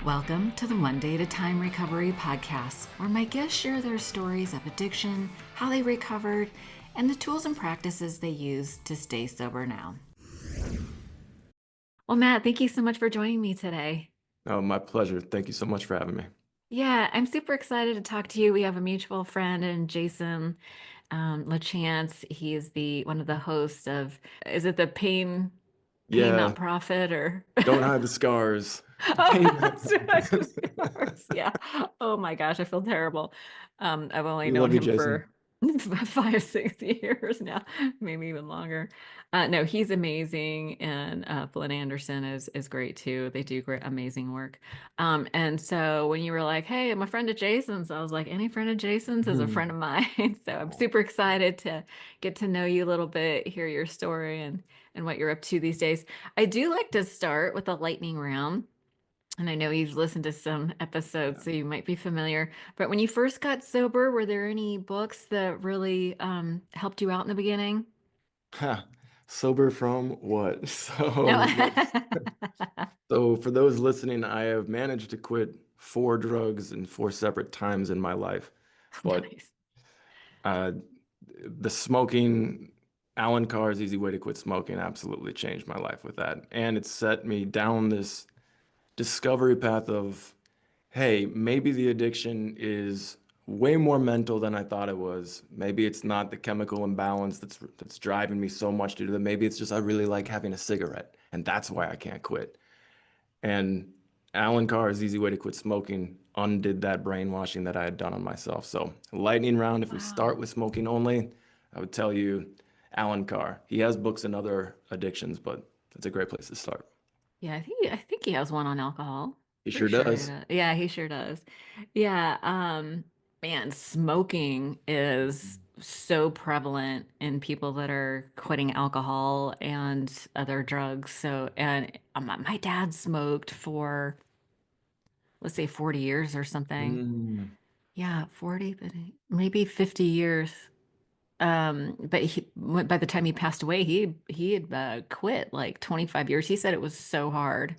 Welcome to the One Day at a Time Recovery Podcast, where my guests share their stories of addiction, how they recovered, and the tools and practices they use to stay sober now. Well, Matt, thank you so much for joining me today. Oh, my pleasure. Thank you so much for having me. Yeah, I'm super excited to talk to you. We have a mutual friend, and Jason LaChance. He is one of the hosts of, is it the Pain Yeah, Not Profit or? don't hide the scars. Oh, Pain. that's right. Yeah. Oh my gosh, I feel terrible. I've only We known love you, him Jason. for 5, 6 years now, maybe even longer. No, he's amazing, and Flynn Anderson is great too. They do great, amazing work. And so when you were like, "Hey, I'm a friend of Jason's," I was like, "Any friend of Jason's is a Hmm. friend of mine." So I'm super excited to get to know you a little bit, hear your story, and what you're up to these days. I do like to start with a lightning round. And I know you've listened to some episodes, so you might be familiar. But when you first got sober, were there any books that really helped you out in the beginning? Ha. Sober from what? No. So for those listening, I have managed to quit 4 drugs in 4 separate times in my life. But Nice. uh, the smoking, Alan Carr's Easy Way to Quit Smoking absolutely changed my life with that. And it set me down this discovery path of, hey, maybe the addiction is way more mental than I thought it was. Maybe it's not the chemical imbalance that's driving me so much to do that. Maybe it's just I really like having a cigarette, and that's why I can't quit. And Alan Carr's Easy Way to Quit Smoking undid that brainwashing that I had done on myself. So, lightning round, if we start Wow. with smoking only, I would tell you Alan Carr. He has books in other addictions, but it's a great place to start. Yeah, I think he has one on alcohol. He Pretty sure sure he does. does. Yeah, he sure does. Yeah, man, smoking is so prevalent in people that are quitting alcohol and other drugs. So, and my dad smoked for, let's say, 40 years or something. Mm, Yeah, 40, but maybe 50 years. But by the time he passed away, he had quit like 25 years. He said it was so hard.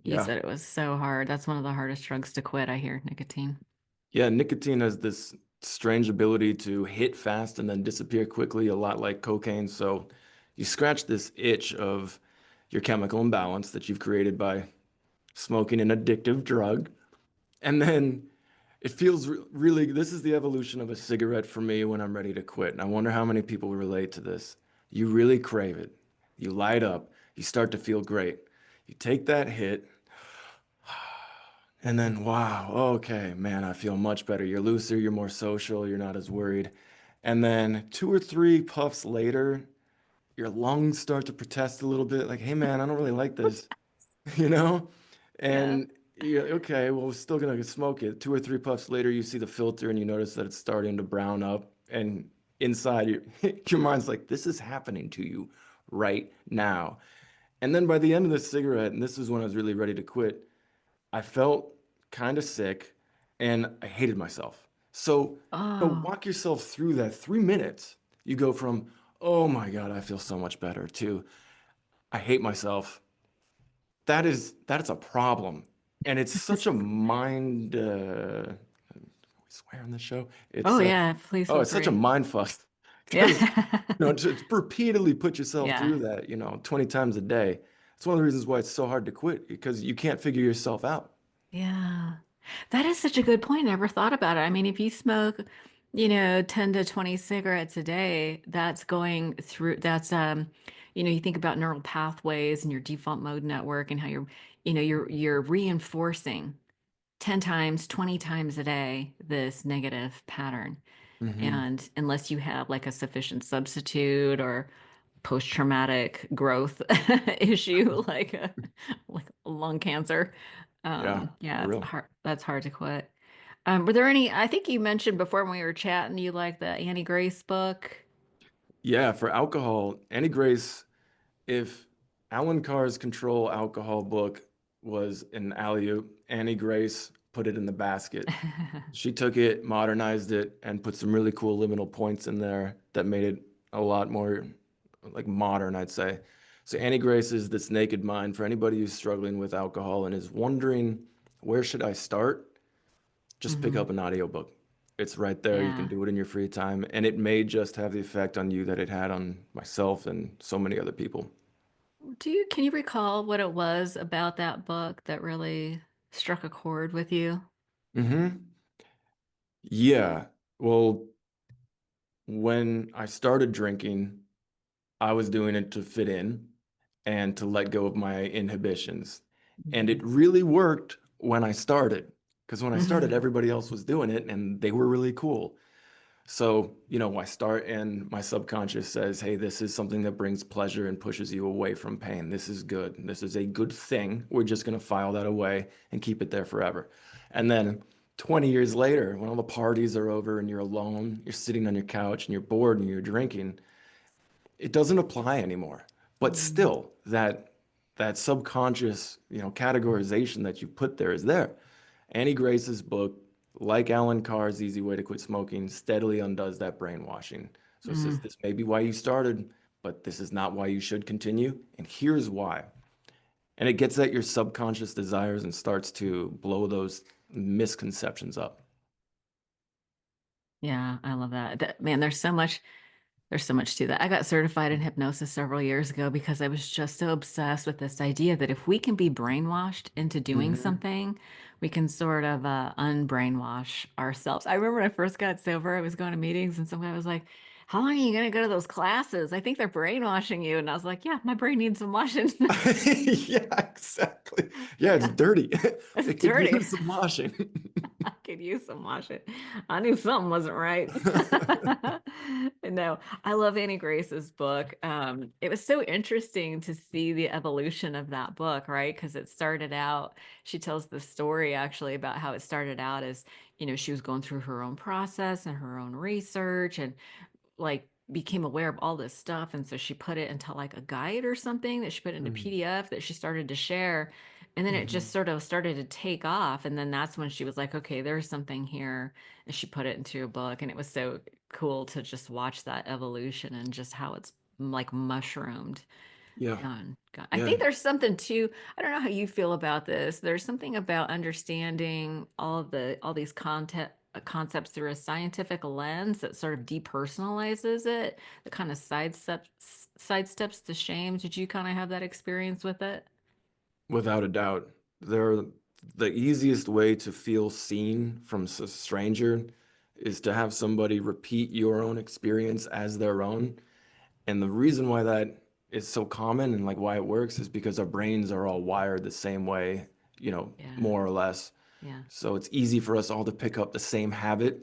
He yeah. said it was so hard. That's one of the hardest drugs to quit, I hear, nicotine. Yeah, nicotine has this strange ability to hit fast and then disappear quickly, a lot like cocaine. So you scratch this itch of your chemical imbalance that you've created by smoking an addictive drug. And then it feels really, this is the evolution of a cigarette for me when I'm ready to quit. And I wonder how many people relate to this. You really crave it. You light up. You start to feel great. You take that hit. And then, wow, okay, man, I feel much better. You're looser, you're more social, you're not as worried. And then 2 or 3 puffs later, your lungs start to protest a little bit, like, hey, man, I don't really like this, you know? Yeah. And you're okay, well, we're still gonna smoke it. 2 or 3 puffs later, you see the filter and you notice that it's starting to brown up. And inside, your mind's like, this is happening to you right now. And then by the end of the cigarette, and this is when I was really ready to quit, I felt kind of sick and I hated myself. So, Oh, walk yourself through that 3 minutes. You go from, oh my God, I feel so much better to I hate myself. That is a problem. And it's such a mind we swear on this show. oh It's yeah, please oh, feel it's such a free. mind fuck because Yeah. to repeatedly put yourself Yeah. through that, 20 times a day. It's one of the reasons why it's so hard to quit because you can't figure yourself out. Yeah. That is such a good point. I never thought about it. I mean, if you smoke, 10 to 20 cigarettes a day, that's going through, you think about neural pathways and your default mode network and how you're reinforcing 10 times, 20 times a day this negative pattern. Hmm. And unless you have like a sufficient substitute or post-traumatic growth issue like lung cancer, Yeah, yeah, for it's real. hard. That's hard to quit. Were there any? I think you mentioned before when we were chatting, you like the Annie Grace book. Yeah, for alcohol, Annie Grace, if Alan Carr's Control Alcohol book was an alley-oop, Annie Grace put it in the basket. She took it, modernized it, and put some really cool liminal points in there that made it a lot more like modern, I'd say. So Annie Grace is this naked mind for anybody who's struggling with alcohol and is wondering, where should I start? Just pick Hmm. up an audiobook. It's right there. You can Yeah. do it in your free time, and it may just have the effect on you that it had on myself and so many other people. Can you recall what it was about that book that really struck a chord with you? Hmm. Yeah. Well, when I started drinking, I was doing it to fit in and to let go of my inhibitions. And it Mhm. really worked when I started, because when I started, Mhm. everybody else was doing it and they were really cool. So, I start and my subconscious says, hey, this is something that brings pleasure and pushes you away from pain. This is good. This is a good thing. We're just going to file that away and keep it there forever. And then 20 years later, when all the parties are over and you're alone, you're sitting on your couch and you're bored and you're drinking, it doesn't apply anymore. But Mm. still, that subconscious, categorization that you put there is there. Annie Grace's book, like Alan Carr's Easy Way to Quit Smoking, steadily undoes that brainwashing. So it says Mm. this may be why you started, but this is not why you should continue, and here's why. And it gets at your subconscious desires and starts to blow those misconceptions up. Yeah, I love that. Man, there's so much to that. I got certified in hypnosis several years ago because I was just so obsessed with this idea that if we can be brainwashed into doing Hmm. something, we can sort of unbrainwash ourselves. I remember when I first got sober, I was going to meetings and some guy was like, how long are you going to go to those classes? I think they're brainwashing you. And I was like, yeah, my brain needs some washing. Yeah, exactly. Yeah, it's Yeah, dirty. it's It could dirty. use some washing. I could use some washing. I knew something wasn't right. No, I love Annie Grace's book. It was so interesting to see the evolution of that book, right? Because it started out, she tells the story actually about how it started out as, she was going through her own process and her own research and like became aware of all this stuff. And so she put it into like a guide or something that she put into Mm, PDF that she started to share. And then it just mhm. sort of started to take off. And then that's when she was like, okay, there's something here. And she put it into a book. And it was so cool to just watch that evolution and just how it's like mushroomed. Yeah, God. I yeah. think there's something too. I don't know how you feel about this. There's something about understanding all these concepts through a scientific lens that sort of depersonalizes it, that kind of sidesteps the shame. Did you kind of have that experience with it? Without a doubt. They're the easiest way to feel seen from a stranger is to have somebody repeat your own experience as their own. And the reason why that is so common and like why it works is because our brains are all wired the same way, Yeah. more or less. Yeah. So it's easy for us all to pick up the same habit.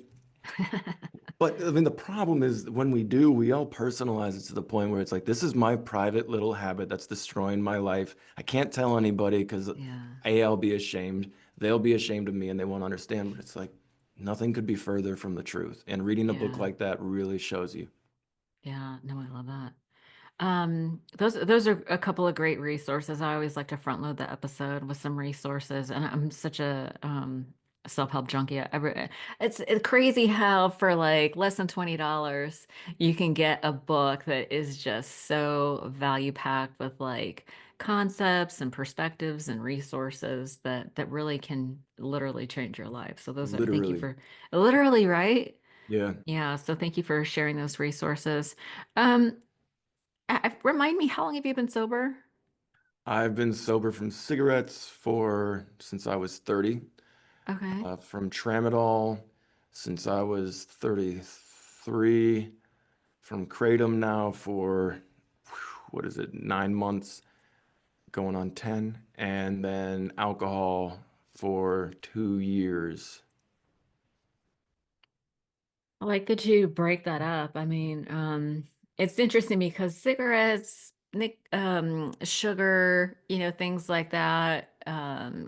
But I mean, the problem is when we do, we all personalize it to the point where it's like, this is my private little habit that's destroying my life. I can't tell anybody because Yeah. A, I'll be ashamed. They'll be ashamed of me and they won't understand. But it's like, nothing could be further from the truth. And reading a book Yeah. like that really shows you. Yeah. No, I love that. Those are a couple of great resources. I always like to front load the episode with some resources, and I'm such a self-help junkie. It's crazy how for like less than $20 you can get a book that is just so value packed with like concepts and perspectives and resources that really can literally change your life. So those are thank you Literally. for literally, right? Yeah. Yeah, so thank you for sharing those resources. Um, remind me, how long have you been sober? I've been sober from cigarettes for since I was 30, Okay. from tramadol since I was 33, from kratom now for what is it, 9 months, going on 10, and then alcohol for 2 years. I like that you break that up. I mean, it's interesting because cigarettes, sugar, things like that,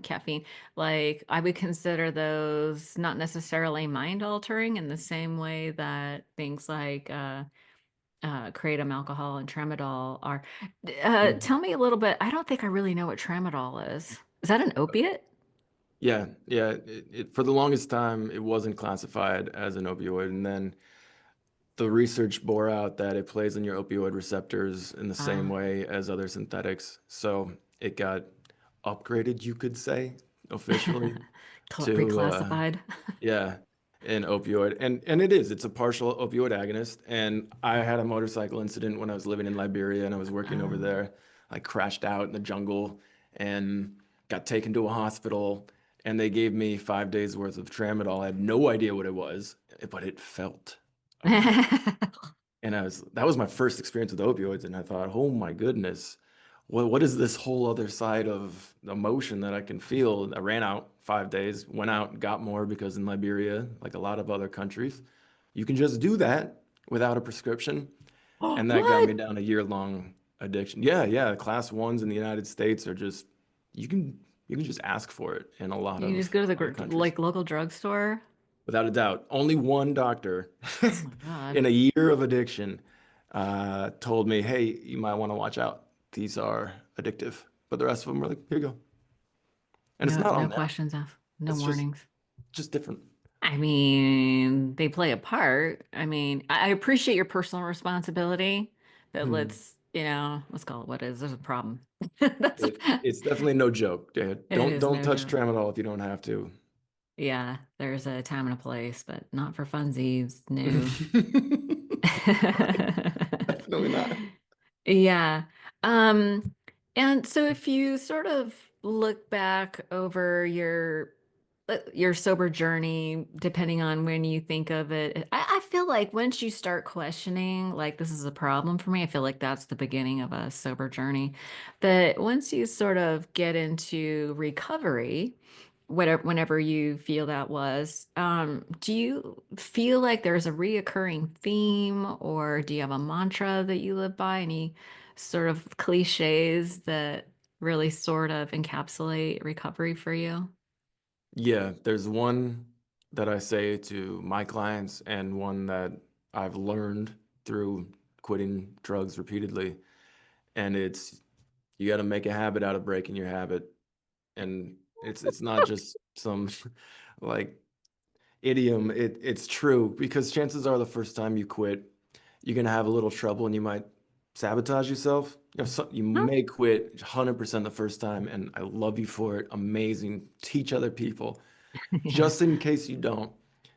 caffeine, like I would consider those not necessarily mind altering in the same way that things like kratom, alcohol, and tramadol are. Mhm. Tell me a little bit. I don't think I really know what tramadol is. Is that an opiate? Yeah, yeah. For the longest time, it wasn't classified as an opioid, and then the research bore out that it plays on your opioid receptors in the same Uh, way as other synthetics. So it got upgraded, you could say, officially to reclassified. yeah, an opioid. And it is. It's a partial opioid agonist. And I had a motorcycle incident when I was living in Liberia and I was working over Um, there. I crashed out in the jungle and got taken to a hospital and they gave me 5 days worth of tramadol. I had no idea what it was, but it felt amazing. And that was my first experience with opioids, and I thought, oh my goodness, what is this whole other side of emotion that I can feel? I ran out 5 days, went out, got more because in Liberia, like a lot of other countries, you can just do that without a prescription. And that got what? me down a year-long addiction. Yeah, yeah. Class ones in the United States are just you can you can just ask for it in a lot You just of go to the other countries. like local drugstore? Without a doubt. Only one doctor Oh my God. in a year of addiction told me, hey, you might want to watch out. These are addictive. But the rest of them were like, here you go. And it's No, not no on them. questions asked, no It's warnings. just different. I mean, they play a part. I mean, I appreciate your personal responsibility, but Hmm. let's call it what it is. There's a problem. That's It's definitely no joke, Dad. it Don't is don't no touch joke. tramadol if you don't have to. Yeah, there's a time and a place, but not for funsies. No. Right. Definitely not. Yeah. Um, and so if you sort of look back over your sober journey, depending on when you think of it, I feel like once you start questioning, like this is a problem for me, I feel like that's the beginning of a sober journey. But once you sort of get into recovery, whenever you feel that was, do you feel like there's a reoccurring theme, or do you have a mantra that you live by? Any sort of cliches that really sort of encapsulate recovery for you? Yeah, there's one that I say to my clients and one that I've learned through quitting drugs repeatedly. And it's you got to make a habit out of breaking your habit. And it's not just some like idiom. It's true because chances are the first time you quit, you're gonna have a little trouble and you might sabotage yourself. You Huh? may quit 100% the first time, and I love you for it. Amazing. Teach other people. Yeah. Just in case you don't,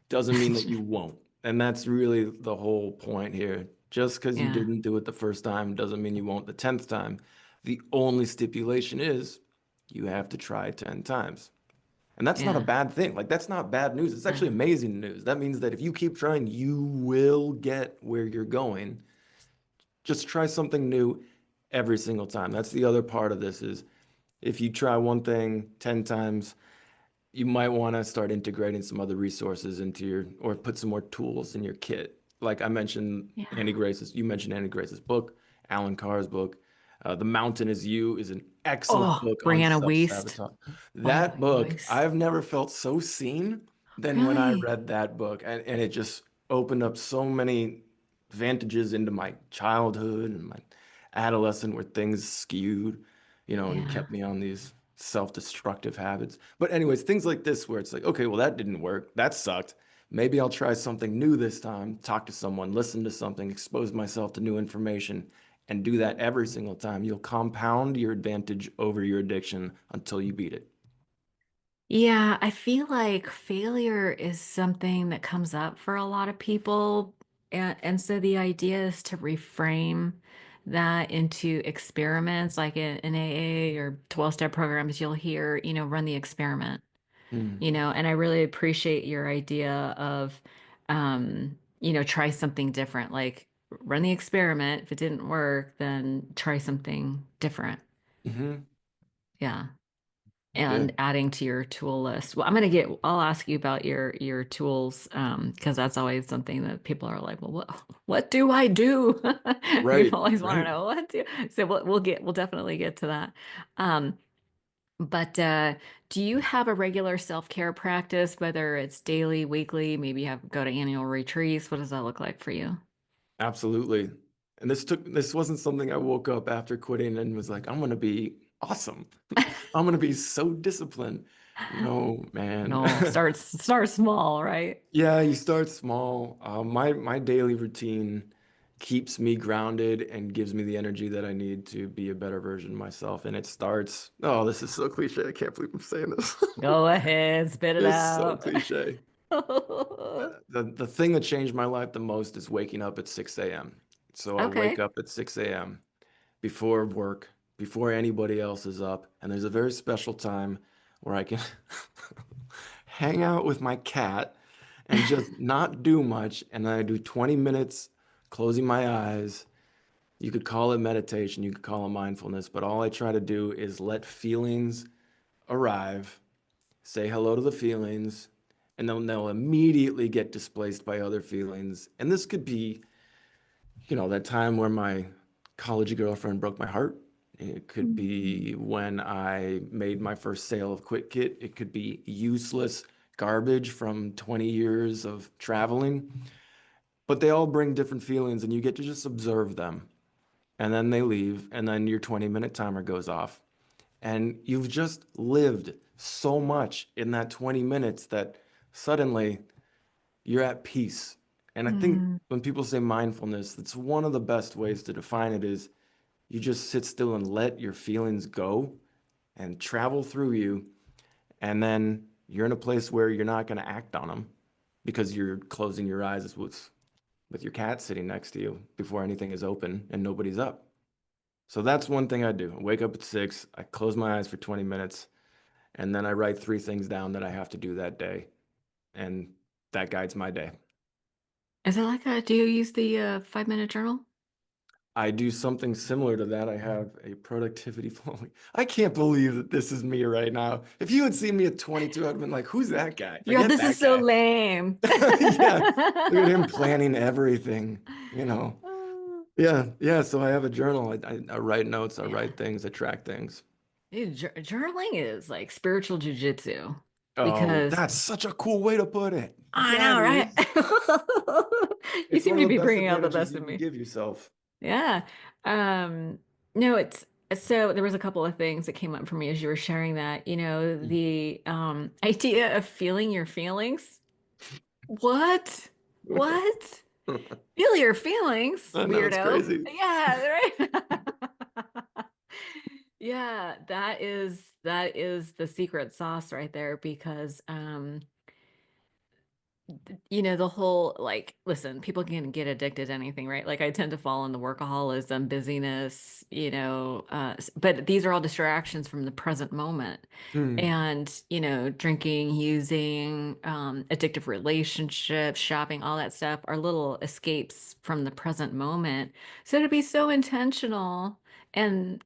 doesn't mean that you won't. And that's really the whole point here. Just because you Yeah. didn't do it the first time doesn't mean you won't the 10th time. The only stipulation is you have to try 10 times. And that's not a Yeah. bad thing. Like, that's not bad news. It's actually Uh, amazing news. That means that if you keep trying, you will get where you're going. Just try something new every single time. That's the other part of this is if you try one thing 10 times, you might want to start integrating some other resources into or put some more tools in your kit. Like I mentioned, yeah. Andy Grace's, you mentioned Andy Grace's book, Alan Carr's book. The Mountain is You is an excellent Oh, book on Brianna Wiest. self-sabotage. Oh That my book, voice. I've never felt so seen than when I Really? read that book. And it just opened up so many vantages into my childhood and my adolescent where things skewed, and Yeah. kept me on these self-destructive habits. But anyways, things like this where it's like, okay, well, that didn't work. That sucked. Maybe I'll try something new this time, talk to someone, listen to something, expose myself to new information, and do that every single time. You'll compound your advantage over your addiction until you beat it. Yeah, I feel like failure is something that comes up for a lot of people. And so the idea is to reframe that into experiments, like in AA or 12-step programs, you'll hear, run the experiment, Hmm. and I really appreciate your idea of, try something different, like run the experiment. If it didn't work, then try something different. Hmm. Yeah. Yeah. And adding to your tool list. Well, I'll ask you about your tools, because that's always something that people are like, well, what do I do? Right. People always want to Right. know what do. So we'll definitely get to that. Um, but do you have a regular self-care practice, whether it's daily, weekly, maybe you have go to annual retreats? What does that look like for you? Absolutely. And this wasn't something I woke up after quitting and was like, I'm gonna be awesome. I'm gonna be so disciplined. No, man. No, start small, right? Yeah, you start small. My daily routine keeps me grounded and gives me the energy that I need to be a better version of myself. And it starts, oh, this is so cliche. I can't believe I'm saying this. Go ahead, spit it It's so out. cliche. The thing that changed my life the most is waking up at 6 a.m. So I'll wake Okay. up at 6 a.m. before work, before anybody else is up, and there's a very special time where I can hang out with my cat and just not do much. And then I do 20 minutes closing my eyes. You could call it meditation, you could call it mindfulness, but all I try to do is let feelings arrive, say hello to the feelings, and then they'll immediately get displaced by other feelings. And this could be, that time where my college girlfriend broke my heart. It could Mm. be when I made my first sale of Quick Kit. It could be useless garbage from 20 years of traveling. But they all bring different feelings, and you get to just observe them. And then they leave, and then your 20-minute timer goes off. And you've just lived so much in that 20 minutes that suddenly you're at peace. And I think Mm. when people say mindfulness, that's one of the best ways to define it is you just sit still and let your feelings go and travel through you. And then you're in a place where you're not going to act on them because you're closing your eyes with your cat sitting next to you before anything is open and nobody's up. So that's one thing I do. I wake up at 6, I close my eyes for 20 minutes, and then I write 3 things down that I have to do that day. And that guides my day. Is it like do you use the 5 minute journal? I do something similar to that. I have a productivity following. I can't believe that this is me right now. If you had seen me at 22, I'd have been like, who's that guy? Yeah, Forget this is that so guy. lame. Yeah. Look at him planning everything, you know. Yeah. Yeah. So I have a journal. I write notes, I Yeah. write things, I track things. Dude, journaling is like spiritual jujitsu Oh, because that's such a cool way to put it. I Yeah, know, it right? is. You It's seem one of to the be best bringing out the advantages best you in can me. give yourself. Yeah. Um, no, it's so there was a couple of things that came up for me as you were sharing that, the idea of feeling your feelings. What? What? Feel your feelings, I know it's weirdo. crazy. Yeah, right. Yeah, that is the secret sauce right there because the whole like, listen, people can get addicted to anything, right? Like I tend to fall into workaholism, busyness, but these are all distractions from the present moment. Hmm. And, drinking, using, addictive relationships, shopping, all that stuff are little escapes from the present moment. So to be so intentional and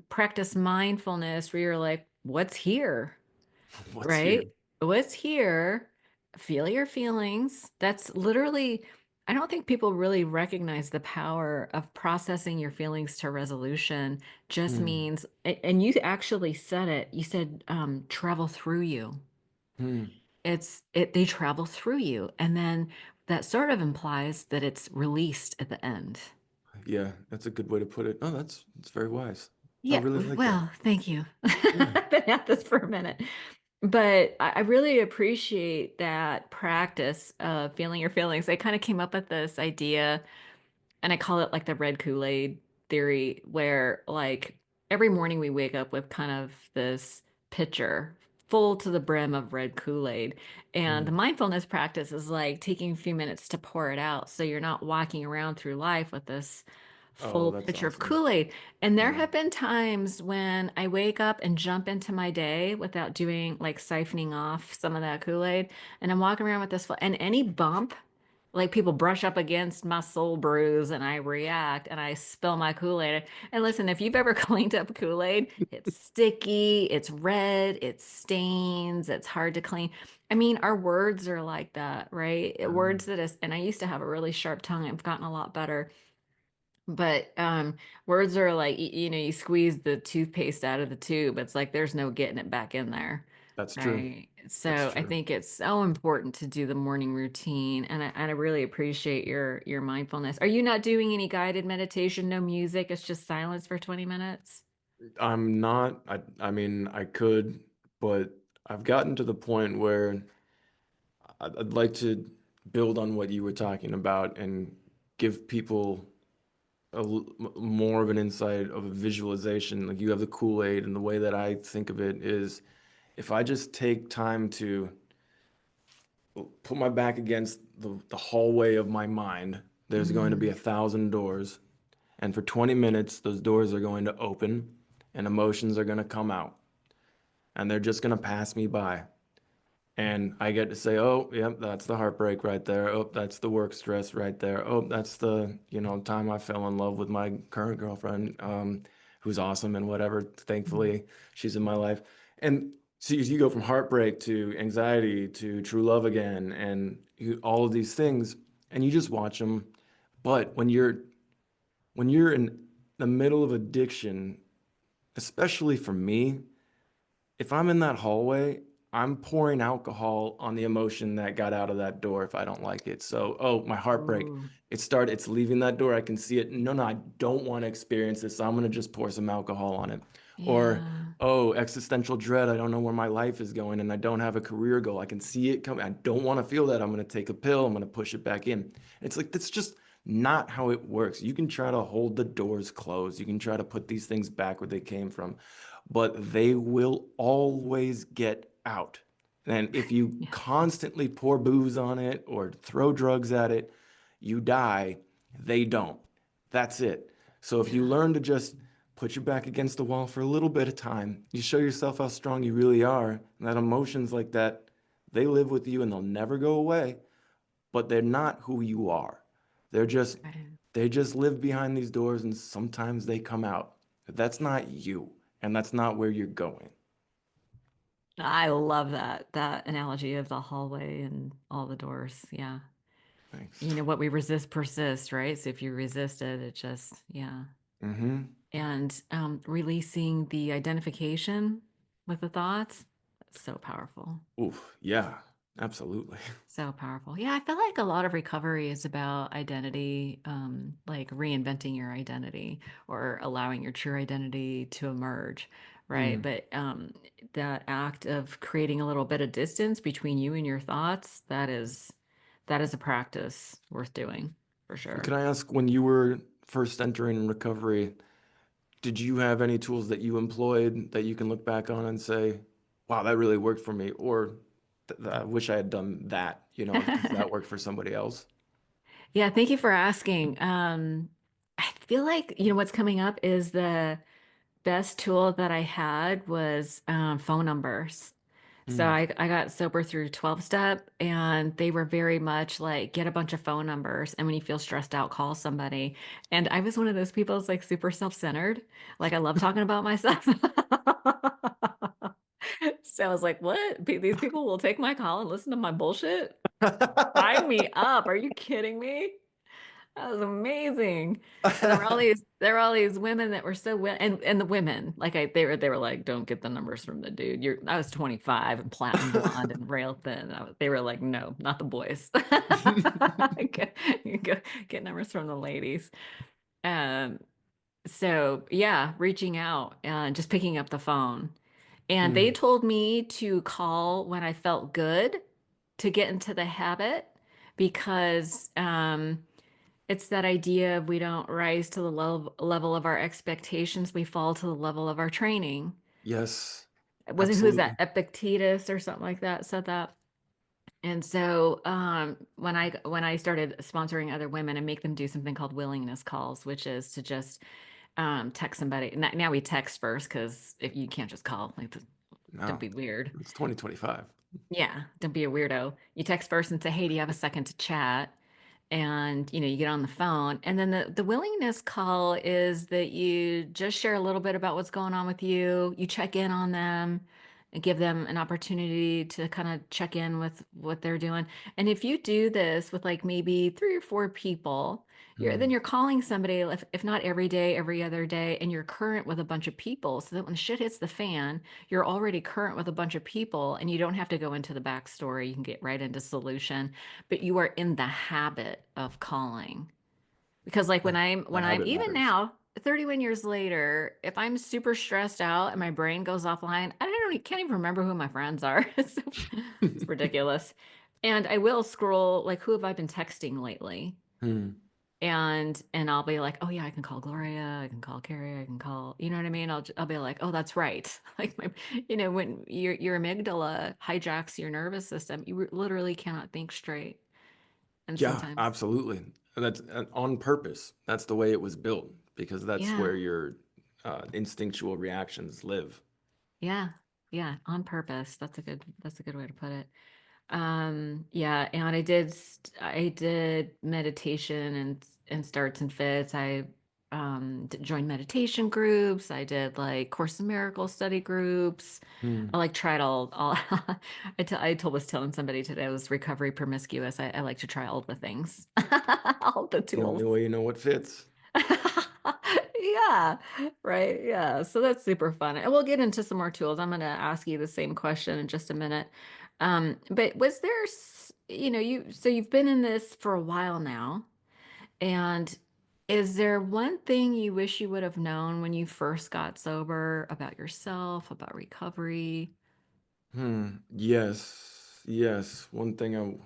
practice mindfulness where you're like, what's here? What's here? Right? What's here? Feel your feelings. That's literally, I don't think people really recognize the power of processing your feelings to resolution just Hmm. means, and you actually said it, you said travel through you. Hmm. They travel through you. And then that sort of implies that it's released at the end. Yeah, that's a good way to put it. Oh, that's very wise. I Yeah, really like that. well, thank you. Yeah. I've been at this for a minute. But I really appreciate that practice of feeling your feelings. I kind of came up with this idea, and I call it like the red Kool-Aid theory, where like every morning we wake up with kind of this pitcher full to the brim of red Kool-Aid. And the Hmm. mindfulness practice is like taking a few minutes to pour it out. So you're not walking around through life with this Oh, full that's pitcher of awesome. Kool-Aid. And there Yeah. have been times when I wake up and jump into my day without doing like siphoning off some of that Kool-Aid. And I'm walking around with this, and any bump, like people brush up against my soul bruise and I react and I spill my Kool-Aid. And listen, if you've ever cleaned up Kool-Aid, it's sticky, it's red, it stains, it's hard to clean. I mean, our words are like that, right? Words Um, that is, and I used to have a really sharp tongue. I've gotten a lot better. But words are like, you squeeze the toothpaste out of the tube. It's like there's no getting it back in there. that's true. Right. That's So I true. think it's so important to do the morning routine. And I really appreciate your mindfulness. Are you not doing any guided meditation, no music? It's just silence for 20 minutes? I'm not, I mean, I could, but I've gotten to the point where I'd like to build on what you were talking about and give people more of an insight of a visualization. Like you have the Kool-Aid, and the way that I think of it is if I just take time to put my back against the hallway of my mind, there's going to be Mm, 1,000 doors. And for 20 minutes, those doors are going to open and emotions are going to come out. And they're just going to pass me by. And I get to say, oh, yep, that's the heartbreak right there. Oh, that's the work stress right there. Oh, that's the, time I fell in love with my current girlfriend, who's awesome and whatever. mm. Thankfully, she's in my life. And so you go from heartbreak to anxiety to true love again, and all of these things, and you just watch them. But when you're in the middle of addiction, especially for me, if I'm in that hallway, I'm pouring alcohol on the emotion that got out of that door if I don't like it. So, oh, my heartbreak, Ooh, it's leaving that door. I can see it. No, no, I don't want to experience this. So I'm going to just pour some alcohol on it. Or, yeah, oh, existential dread. I don't know where my life is going and I don't have a career goal. I can see it coming. I don't want to feel that. I'm going to take a pill. I'm going to push it back in. It's like, that's just not how it works. You can try to hold the doors closed. You can try to put these things back where they came from, but they will always get out. And if you yeah, constantly pour booze on it or throw drugs at it, you die. They don't. That's it. So if you yeah, learn to just put your back against the wall for a little bit of time, you show yourself how strong you really are, and that emotions like that, they live with you and they'll never go away, but they're not who you are. They're just right. they just live behind these doors and sometimes they come out. That's not you, and that's not where you're going. I love that analogy of the hallway and all the doors. Yeah. Thanks. You know, what we resist persists, right? So if you resist it, it just, yeah. Mm-hmm. And releasing the identification with the thoughts, that's so powerful. Oof, yeah, absolutely. So powerful. Yeah, I feel like a lot of recovery is about identity, like reinventing your identity or allowing your true identity to emerge, right? Mm. But that act of creating a little bit of distance between you and your thoughts, that is a practice worth doing for Can sure. I ask, when you were first entering recovery, did you have any tools that you employed that you can look back on and say, wow, that really worked for me? Or I wish I had done that, because that worked for somebody else? Yeah, thank you for asking. I feel like, what's coming up is the best tool that I had was phone numbers. So Mm. I got sober through 12 step and they were very much like get a bunch of phone numbers. And when you feel stressed out, call somebody. And I was one of those people that's like super self-centered. Like I love talking about myself. So I was like, what? These people will take my call and listen to my bullshit? Sign me up. Are you kidding me? That was amazing. And there were all these women that were so and the women like they were like don't get the numbers from the dude. I was 25 and platinum blonde and rail thin. They were like no, not the boys. Get, get numbers from the ladies. Um so yeah, reaching out and just picking up the phone. And they Mm. told me to call when I felt good to get into the habit because it's that idea of we don't rise to the level of our expectations, we fall to the level of our training. Yes, Was it who is that? absolutely. Epictetus or something like that said that. And so when I started sponsoring other women and make them do something called willingness calls, which is to just text somebody. Now we text first because if you can't just call, like don't No, be weird. it's 2025. Yeah, don't be a weirdo. You text first and say, "Hey, do you have a second to chat?" And you get on the phone. And then the willingness call is that you just share a little bit about what's going on with you. You check in on them and give them an opportunity to kind of check in with what they're doing. And if you do this with like maybe 3 or 4 people, then Mm. you're calling somebody, if not every day, every other day, and you're current with a bunch of people so that when shit hits the fan, you're already current with a bunch of people and you don't have to go into the backstory. You can get right into solution, but you are in the habit of calling. Because like when The, I'm the when I'm habit even matters. now, 31 years later, if I'm super stressed out and my brain goes offline, I don't can't even remember who my friends are. It's ridiculous. And I will scroll like who have I been texting lately? Hmm. And I'll be like, oh yeah, I can call Gloria, I can call Carrie, I can call, you know what I mean? I'll be like, oh, that's right. Like my, when your amygdala hijacks your nervous system, you literally cannot think straight. And Yeah, sometimes, absolutely. And that's on purpose. That's the way it was built because that's yeah, where your instinctual reactions live. yeah, yeah, on purpose. That's a good way to put it. Yeah, and I did meditation and starts and fits. I joined meditation groups. I did like Course in Miracles study groups. Hmm. I like tried all was telling somebody today I was recovery promiscuous. I like to try all the things, all the The only tools. way you know what fits. Yeah, right. Yeah. So that's super fun. And we'll get into some more tools. I'm going to ask you the same question in just a minute. But was there, so you've been in this for a while now, and is there one thing you wish you would have known when you first got sober about yourself, about recovery? Hmm. Yes. Yes. One thing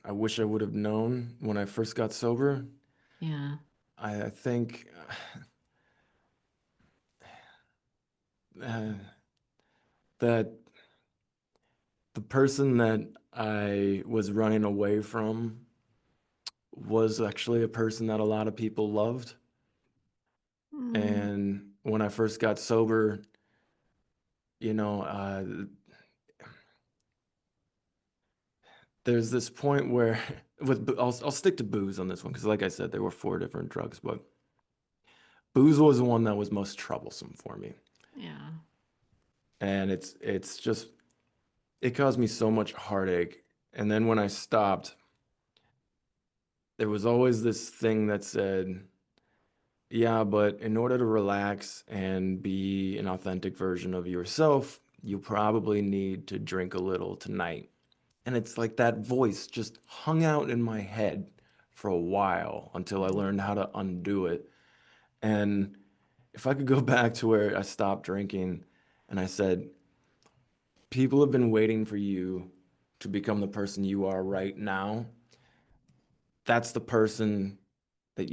I wish I would have known when I first got sober. Yeah. I think uh, that the person that I was running away from was actually a person that a lot of people loved. Mm, And when I first got sober, you know, there's this point where I'll stick to booze on this one because, like I said, there were four different drugs, but booze was the one that was most troublesome for me, yeah. and it's just it caused me so much heartache. And then when I stopped, there was always this thing that said, "Yeah, but in order to relax and be an authentic version of yourself, you probably need to drink a little tonight." And it's like that voice just hung out in my head for a while until I Mm, learned how to undo it. And if I could go back to where I stopped drinking and I said, people have been waiting for you to become the person you are right now, that's the person that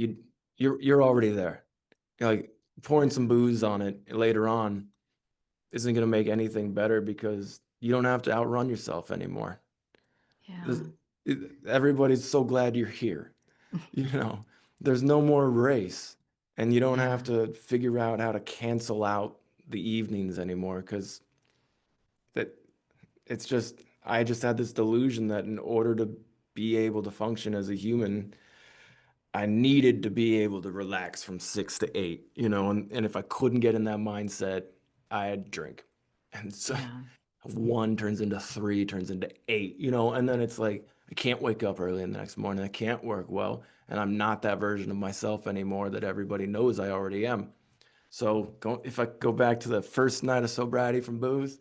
you're already there. Like pouring some booze on it later on isn't going to make anything better because you don't have to outrun yourself anymore. This- yeah. Everybody's so glad you're here. You know, there's no more race, and you don't have Yeah. to figure out how to cancel out the evenings anymore because that it's just I just had this delusion that in order to be able to function as a human, I needed to be able to relax from 6 to 8, and if I couldn't get in that mindset, I had drink. And so Yeah. one turns into three, turns into eight, and then it's like I can't wake up early in the next morning. I can't work well, and I'm not that version of myself anymore that everybody knows I already am. So if I go back to the first night of sobriety from booze,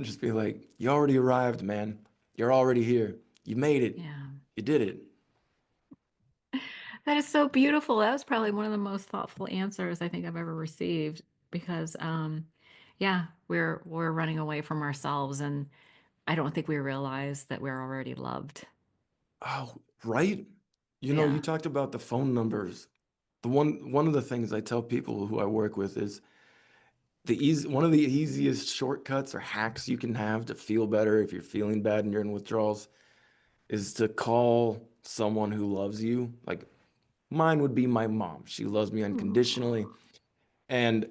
just be like, you already arrived, man. You're already here. You made it. Yeah. You did it. That is so beautiful. That was probably one of the most thoughtful answers I think I've ever received because yeah, we're running away from ourselves and I don't think we realize that we're already loved. Oh, right? You Yeah. talked about the phone numbers. One of the things I tell people who I work with is one of the easiest shortcuts or hacks you can have to feel better if you're feeling bad and you're in withdrawals is to call someone who loves you. Like mine would be my mom. She loves me unconditionally. Aw. And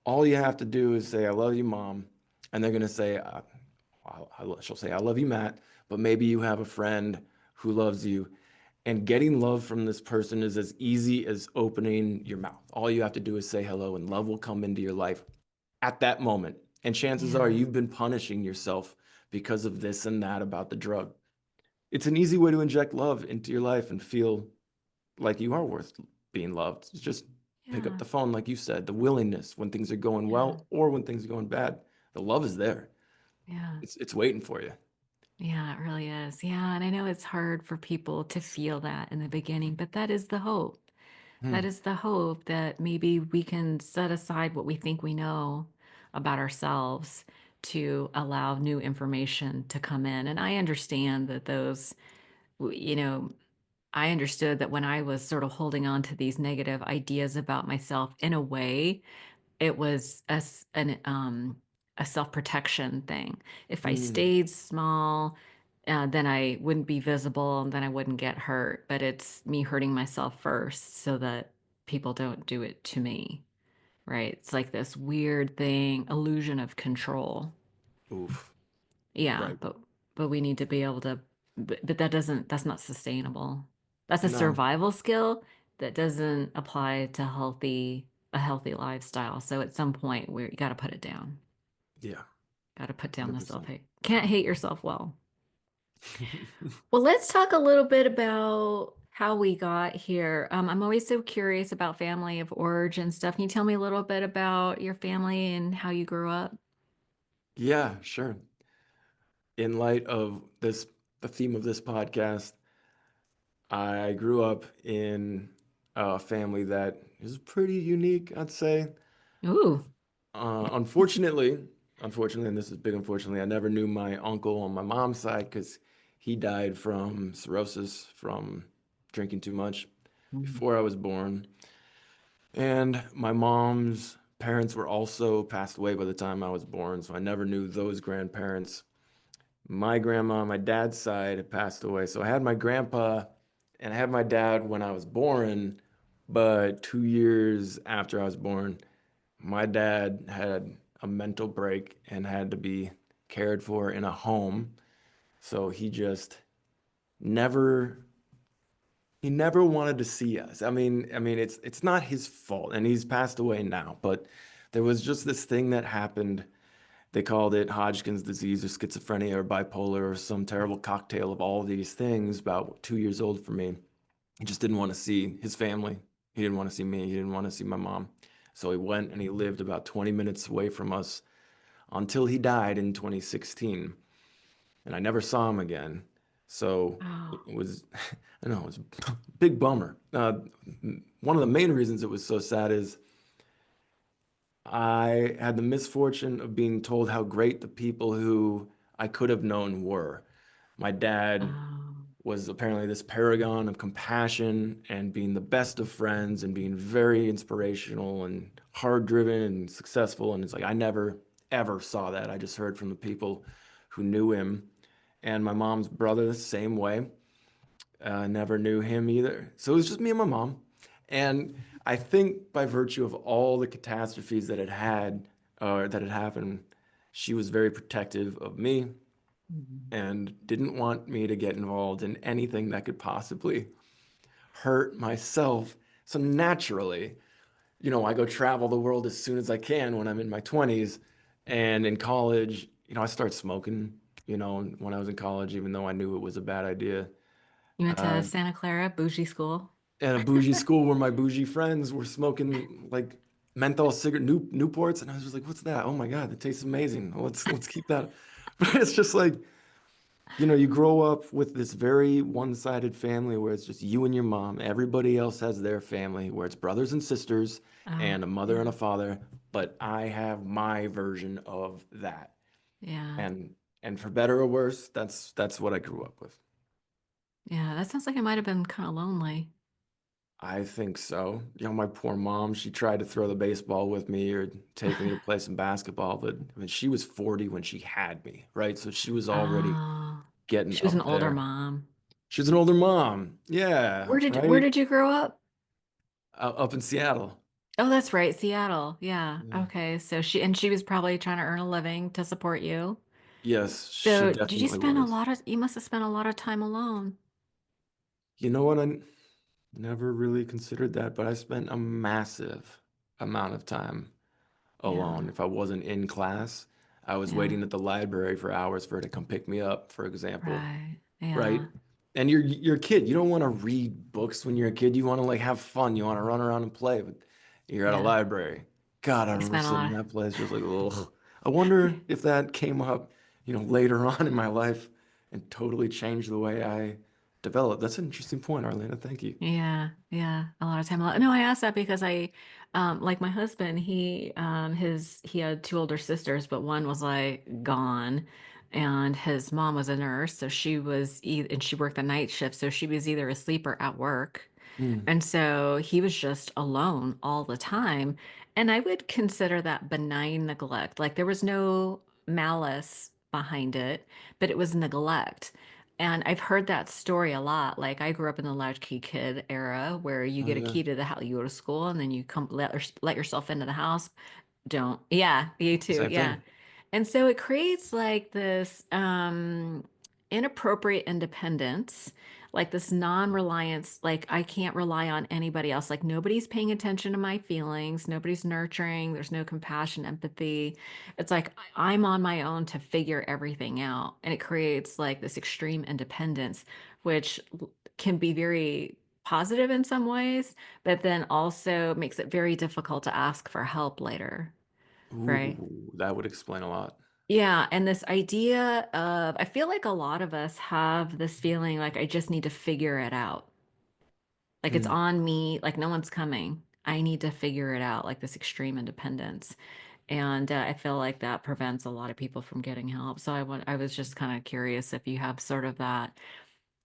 all you have to do is say, I love you, mom. And they're going to say, she'll say, I love you, Matt, but maybe you have a friend who loves you. And getting love from this person is as easy as opening your mouth. All you have to do is say hello, and love will come into your life at that moment. And chances are Yeah. you've been punishing yourself because of this and that about the drug. It's an easy way to inject love into your life and feel like you are worth being loved. Just pick up Yeah. the phone, like you said, the willingness when things are going Yeah. well or when things are going bad. The love is there. Yeah. It's waiting for you. Yeah, it really is. Yeah, and I know it's hard for people to feel that in the beginning, but that is the hope. Hmm. That is the hope that maybe we can set aside what we think we know about ourselves to allow new information to come in. And I understand that you know, I understood that when I was sort of holding on to these negative ideas about myself, in a way, it was a self-protection thing. If I Hmm. stayed small, then I wouldn't be visible and then I wouldn't get hurt. But it's me hurting myself first so that people don't do it to me, right? It's like this weird thing, illusion of control. Oof. Yeah, Right. but we need to be able to, but that's not sustainable. That's a No. survival skill that doesn't apply to a healthy lifestyle. So at some point we got to put it down. Yeah. Got to put down the 100%. self-hate. Can't hate yourself well. Well, let's talk a little bit about how we got here. I'm always so curious about family of origin stuff. Can you tell me a little bit about your family and how you grew up? Yeah, sure. In light of this, the theme of this podcast, I grew up in a family that is pretty unique, I'd say. Ooh. Unfortunately, and this is big unfortunately, I never knew my uncle on my mom's side because he died from cirrhosis from drinking too much Mm. before I was born. And my mom's parents were also passed away by the time I was born, so I never knew those grandparents. My grandma on my dad's side had passed away. So I had my grandpa and I had my dad when I was born, but 2 years after I was born, my dad had a mental break and had to be cared for in a home. So never he never wanted to see us. I mean it's not his fault and he's passed away now, but there was just this thing that happened. They called it Hodgkin's disease or schizophrenia or bipolar or some terrible cocktail of all these things. About 2 years old for me. He just didn't want to see his family. He didn't want to see me. He didn't want to see my mom. So he went and he lived about 20 minutes away from us until he died in 2016. And I never saw him again. So it Oh. was, I know, it was a big bummer. One of the main reasons it was so sad is I had the misfortune of being told how great the people who I could have known were. My dad Oh. was apparently this paragon of compassion and being the best of friends and being very inspirational and hard driven and successful. And it's like, I never, ever saw that. I just heard from the people who knew him. And my mom's brother, the same way, never knew him either. So it was just me and my mom. And I think by virtue of all the catastrophes that had happened, she was very protective of me Mhm. and didn't want me to get involved in anything that could possibly hurt myself. So naturally, I go travel the world as soon as I can when I'm in my 20s. And in college, I started smoking, when I was in college, even though I knew it was a bad idea. You went to Uh, Santa Clara, bougie school. at a bougie school where my bougie friends were smoking like menthol cigarette Newports, and I was just like, "What's that? Oh my God, that tastes amazing. Let's keep that." But it's just like, you grow up with this very one-sided family where it's just you and your mom. Everybody else has their family where it's brothers and sisters Oh, and a mother and yeah. a father, but I have my version of that. Yeah. And and for better or worse, that's what I grew up with. Yeah. That sounds like it might have been kind of lonely. I think so. My poor mom, she tried to throw the baseball with me or take me to play some basketball, but I mean, she was 40 when she had me, right? So she was already Oh, getting she was an up older there. mom. She was an older mom. Yeah, Where right? did you grow up? Up in Seattle. Oh, that's right, Seattle. Yeah. Yeah. Okay. So she was probably trying to earn a living to support you. Yes, she So did you definitely spend was. you must have spent a lot of time alone. You know what? I never really considered that, but I spent a massive amount of time alone. Yeah. If I wasn't in class, I was Yeah. waiting at the library for hours for her to come pick me up, for example. Right. Right? Yeah. And you're a kid. You don't want to read books when you're a kid. You want to like have fun. You want to run around and play, but you're at a Yeah. library. God, I You remember spent a sitting in lot. that place just like, ugh. I wonder if that came up, later on in my life and totally changed the way I develop. That's an interesting point, Arlena. Thank you. Yeah, yeah, a lot of time. No, I asked that because like my husband, he had two older sisters, but one was like gone, and his mom was a nurse, so and she worked the night shift, so she was either asleep or at work. Mm. And so he was just alone all the time. And I would consider that benign neglect. Like there was no malice behind it, but it was neglect. And I've heard that story a lot. Like I grew up in the latchkey kid era where you Oh get a yeah, key to the house, you go to school and then you come let yourself into the house. Don't. Yeah, you too. same Yeah. thing. And so it creates like this inappropriate independence, like this non-reliance, like I can't rely on anybody else. Like nobody's paying attention to my feelings, nobody's nurturing, there's no compassion, empathy. It's like I'm on my own to figure everything out. And it creates like this extreme independence, which can be very positive in some ways, but then also makes it very difficult to ask for help later, right? Ooh, that would explain a lot. Yeah, and this idea of, I feel like a lot of us have this feeling like I just need to figure it out. Like it's Mm. on me, like no one's coming. I need to figure it out, like this extreme independence. And I feel like that prevents a lot of people from getting help. So I was just kind of curious if you have sort of that.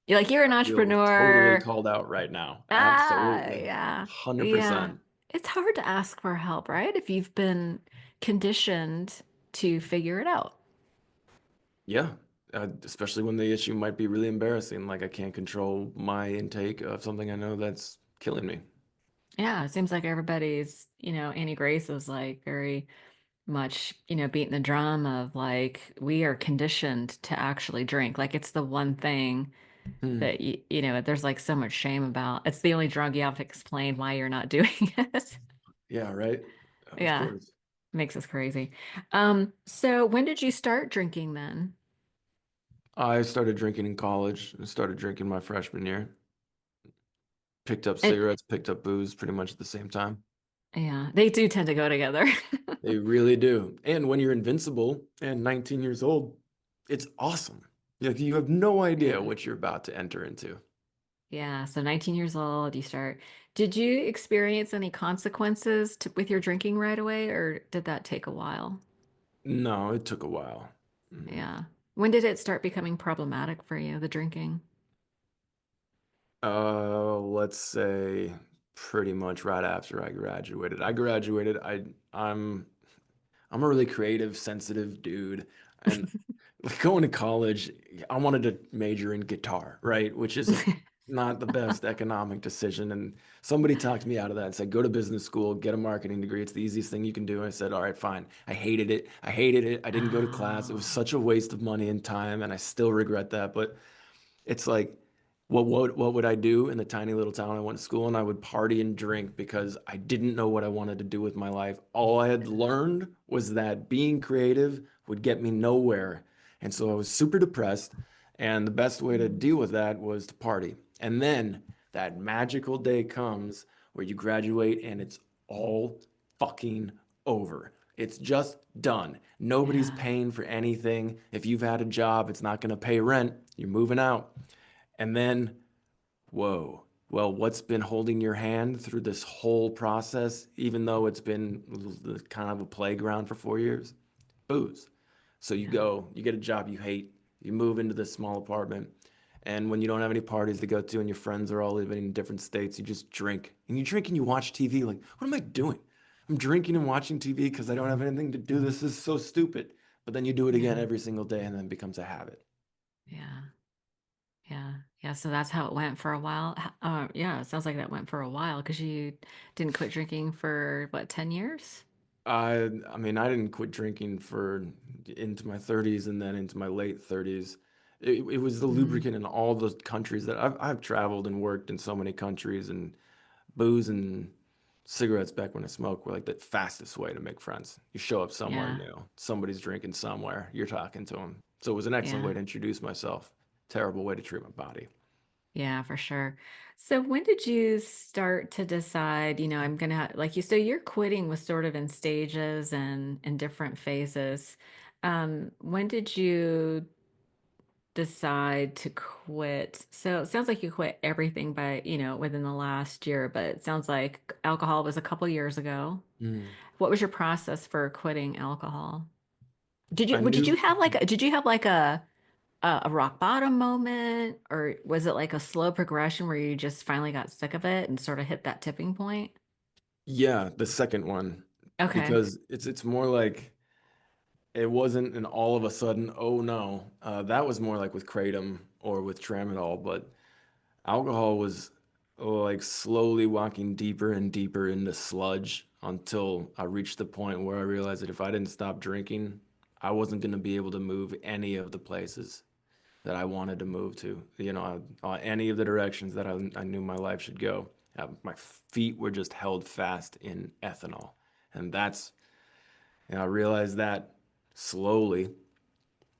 You're like, you're an I feel totally entrepreneur. called out right now. Ah, Absolutely. yeah. Yeah. 100%. It's hard to ask for help, right? If you've been conditioned to figure it out. Yeah. Especially when the issue might be really embarrassing, like I can't control my intake of something I know that's killing me. Yeah, it seems like everybody's, Annie Grace was like very much, beating the drum of like, we are conditioned to actually drink. Like it's the one thing Hmm. that there's like so much shame about. It's the only drug you have to explain why you're not doing it. Yeah, right. Of Yeah, course. makes us crazy. So when did you start drinking then? I started drinking in college. I started drinking my freshman year. Picked up And cigarettes, picked up booze pretty much at the same time. yeah, they do tend to go together. They really do. And when you're invincible and 19 years old, it's awesome. Like you have no idea Yeah. what you're about to enter into. Yeah, so 19 years old, you start. Did you experience any consequences with your drinking right away, or did that take a while? No, it took a while. Mm. Yeah. When did it start becoming problematic for you, the drinking? Let's say pretty much right after I graduated. I'm I'm a really creative, sensitive dude. And like going to college, I wanted to major in guitar, right? Which is not the best economic decision. And somebody talked me out of that and said, go to business school, get a marketing degree. It's the easiest thing you can do. And I said, all right, fine. I hated it. I hated it. I didn't go to class. It was Oh, such a waste of money and time. And I still regret that. But it's like, what would I do in the tiny little town I went to school in? I would party and drink because I didn't know what I wanted to do with my life. All I had learned was that being creative would get me nowhere. And so I was super depressed. And the best way to mm, deal with that was to party. And then that magical day comes where you graduate and it's all fucking over. It's just done. Nobody's yeah, paying for anything. If you've had a job, it's not going to pay rent. You're moving out. And then, whoa, well, what's been holding your hand through this whole process, even though it's been kind of a playground for 4 years? Booze. So you yeah, go, you get a job you hate, you move into this small apartment, and when you don't have any parties to go to and your friends are all living in different states, you just drink. And you drink and you watch TV like, what am I doing? I'm drinking and watching TV because I don't have anything to do. This is so stupid. But then you do it again yeah, every single day and then it becomes a habit. yeah, yeah, yeah. So that's how it went for a while. Yeah, it sounds like that went for a while because you didn't quit drinking for what, 10 years? I mean, I didn't quit drinking for into my 30s and then into my late 30s. It was the Mm, lubricant in all those countries that I've traveled and worked in so many countries, and booze and cigarettes back when I smoked were like the fastest way to make friends. You show up somewhere yeah, new, somebody's drinking somewhere, you're talking to them. So it was an excellent way yeah. to introduce myself. Terrible way to treat my body. Yeah, for sure. So when did you start to decide, I'm gonna like you, so your quitting was sort of in stages and in different phases. When did you decide to quit? So it sounds like you quit everything by, within the last year, but it sounds like alcohol was a couple years ago. Mm. What was your process for quitting alcohol? I Did you knew, have like a rock bottom moment, or was it like a slow progression where you just finally got sick of it and sort of hit that tipping point? yeah, the second one, Okay. because it's more like it wasn't an all of a sudden, oh no. That was more like with kratom or with tramadol, but alcohol was like slowly walking deeper and deeper into sludge until I reached the point where I realized that if I didn't stop drinking, I wasn't going to be able to move any of the places that I wanted to move to, any of the directions that I knew my life should go. My feet were just held fast in ethanol. And I realized that slowly.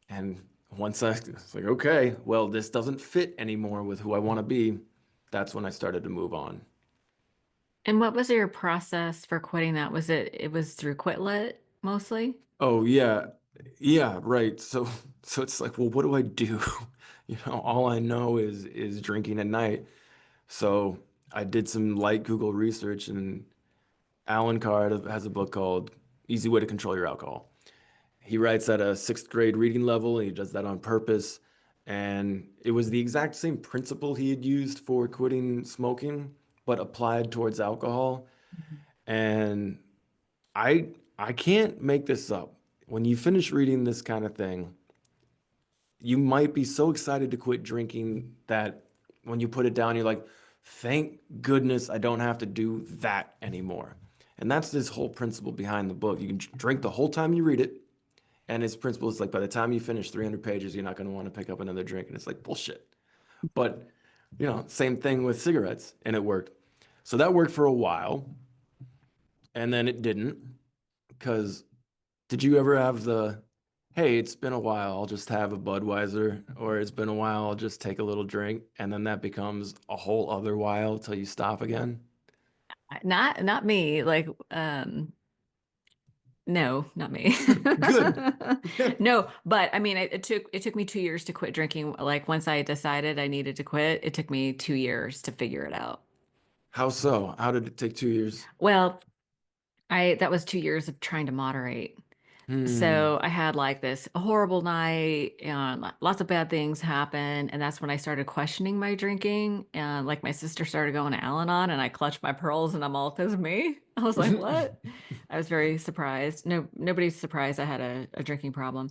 And once I was like, okay, well, this doesn't fit anymore with who I want to be, that's when I started to move on. And what was your process for quitting that? It was through Quitlet mostly? Oh yeah, yeah, right. So it's like, well, what do I do? All I know is drinking at night. So I did some light Google research, and Alan Carr has a book called Easy Way to Control Your Alcohol. He writes at a sixth grade reading level, and he does that on purpose. And it was the exact same principle he had used for quitting smoking, but applied towards alcohol. And I can't make this up. When you finish reading this kind of thing, you might be so excited to quit drinking that when you put it down, you're like, thank goodness I don't have to do that anymore. And that's this whole principle behind the book. You can drink the whole time you read it. And his principle is like by the time you finish 300 pages, you're not going to want to pick up another drink. And it's like bullshit. But, same thing with cigarettes. And it worked. So that worked for a while. And then it didn't. Because did you ever have hey, it's been a while, I'll just have a Budweiser, or it's been a while, I'll just take a little drink, and then that becomes a whole other while till you stop again? Not me. No, not me. Good. No, but I mean, it took me 2 years to quit drinking. Like once I decided I needed to quit, it took me 2 years to figure it out. How so? How did it take 2 years? Well, I that was 2 years of trying to moderate. Hmm. So I had like this horrible night and lots of bad things happen. And that's when I started questioning my drinking. And like my sister started going to Al-Anon and I clutched my pearls and I'm all because of me. I was like, what? I was very surprised. No, nobody's surprised I had a drinking problem.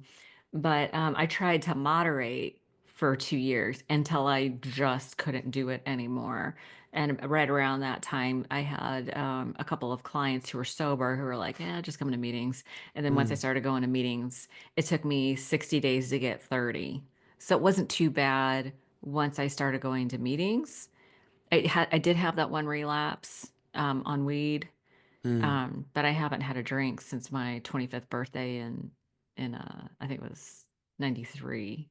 But I tried to moderate for 2 years until I just couldn't do it anymore. And right around that time, I had a couple of clients who were sober who were like, yeah, just come to meetings. And then once I Hmm. started going to meetings, it took me 60 days to get 30. So it wasn't too bad once I started going to meetings. I did have that one relapse on weed, Hmm. but I haven't had a drink since my 25th birthday in I think it was 93.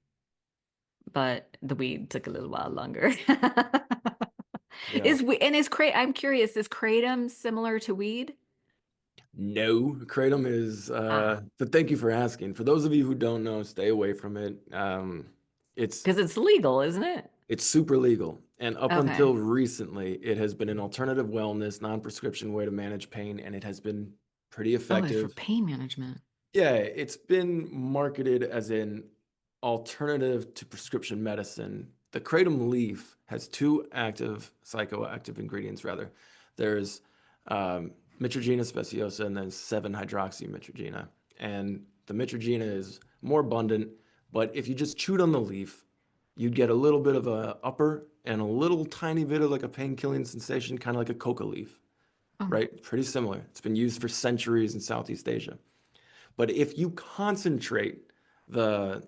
But the weed took a little while longer. Yeah. I'm curious, is kratom similar to weed? No, kratom is, Ah, but thank you for asking. For those of you who don't know, stay away from it. It's because it's legal, isn't it? it's super legal. And up Okay. until recently, it has been an alternative wellness, non-prescription way to manage pain, and it has been pretty Oh, it's for effective. pain management. Yeah, it's been marketed as an alternative to prescription medicine. The kratom leaf has two psychoactive ingredients, rather. There's Mitragina speciosa and then 7-hydroxymitragina. And the mitragina is more abundant, but if you just chewed on the leaf, you'd get a little bit of a upper and a little tiny bit of like a pain-killing sensation, kind of like a coca leaf, Oh, right? Pretty similar. It's been used for centuries in Southeast Asia. But if you concentrate the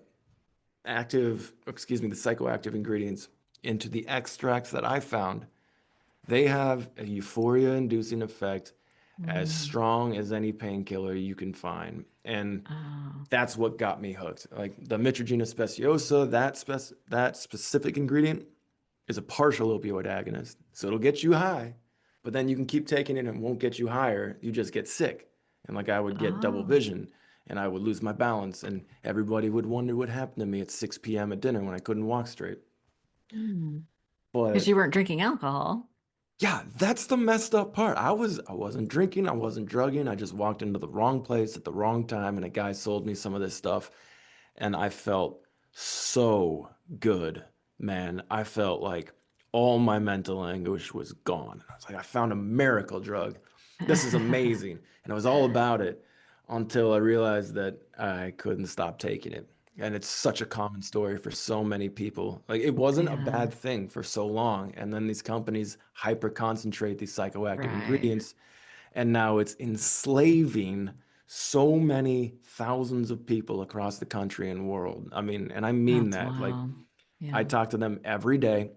the psychoactive ingredients into the extracts that I found, they have a euphoria inducing effect as mm, strong as any painkiller you can find. And oh, that's what got me hooked. Like the Mitragina speciosa, that specific ingredient is a partial opioid agonist. So it'll get you high, but then you can keep taking it and it won't get you higher. You just get sick. And like I would get double oh, vision. and I would lose my balance, and everybody would wonder what happened to me at 6 p.m. at dinner when I couldn't walk straight. Because But you weren't drinking alcohol. yeah, that's the messed up part. I wasn't drinking, I wasn't drugging. I just walked into the wrong place at the wrong time and a guy sold me some of this stuff and I felt so good, man. I felt like all my mental anguish was gone. I was like, I found a miracle drug. This is amazing. And I was all about it until I realized that I couldn't stop taking it. And it's such a common story for so many people. Like it wasn't a Yeah, bad thing for so long. And then these companies hyper concentrate these psychoactive right. ingredients and now it's enslaving so many thousands of people across the country and world. I mean, and I mean That's that. Like, wild. I Yeah. talk to them every day,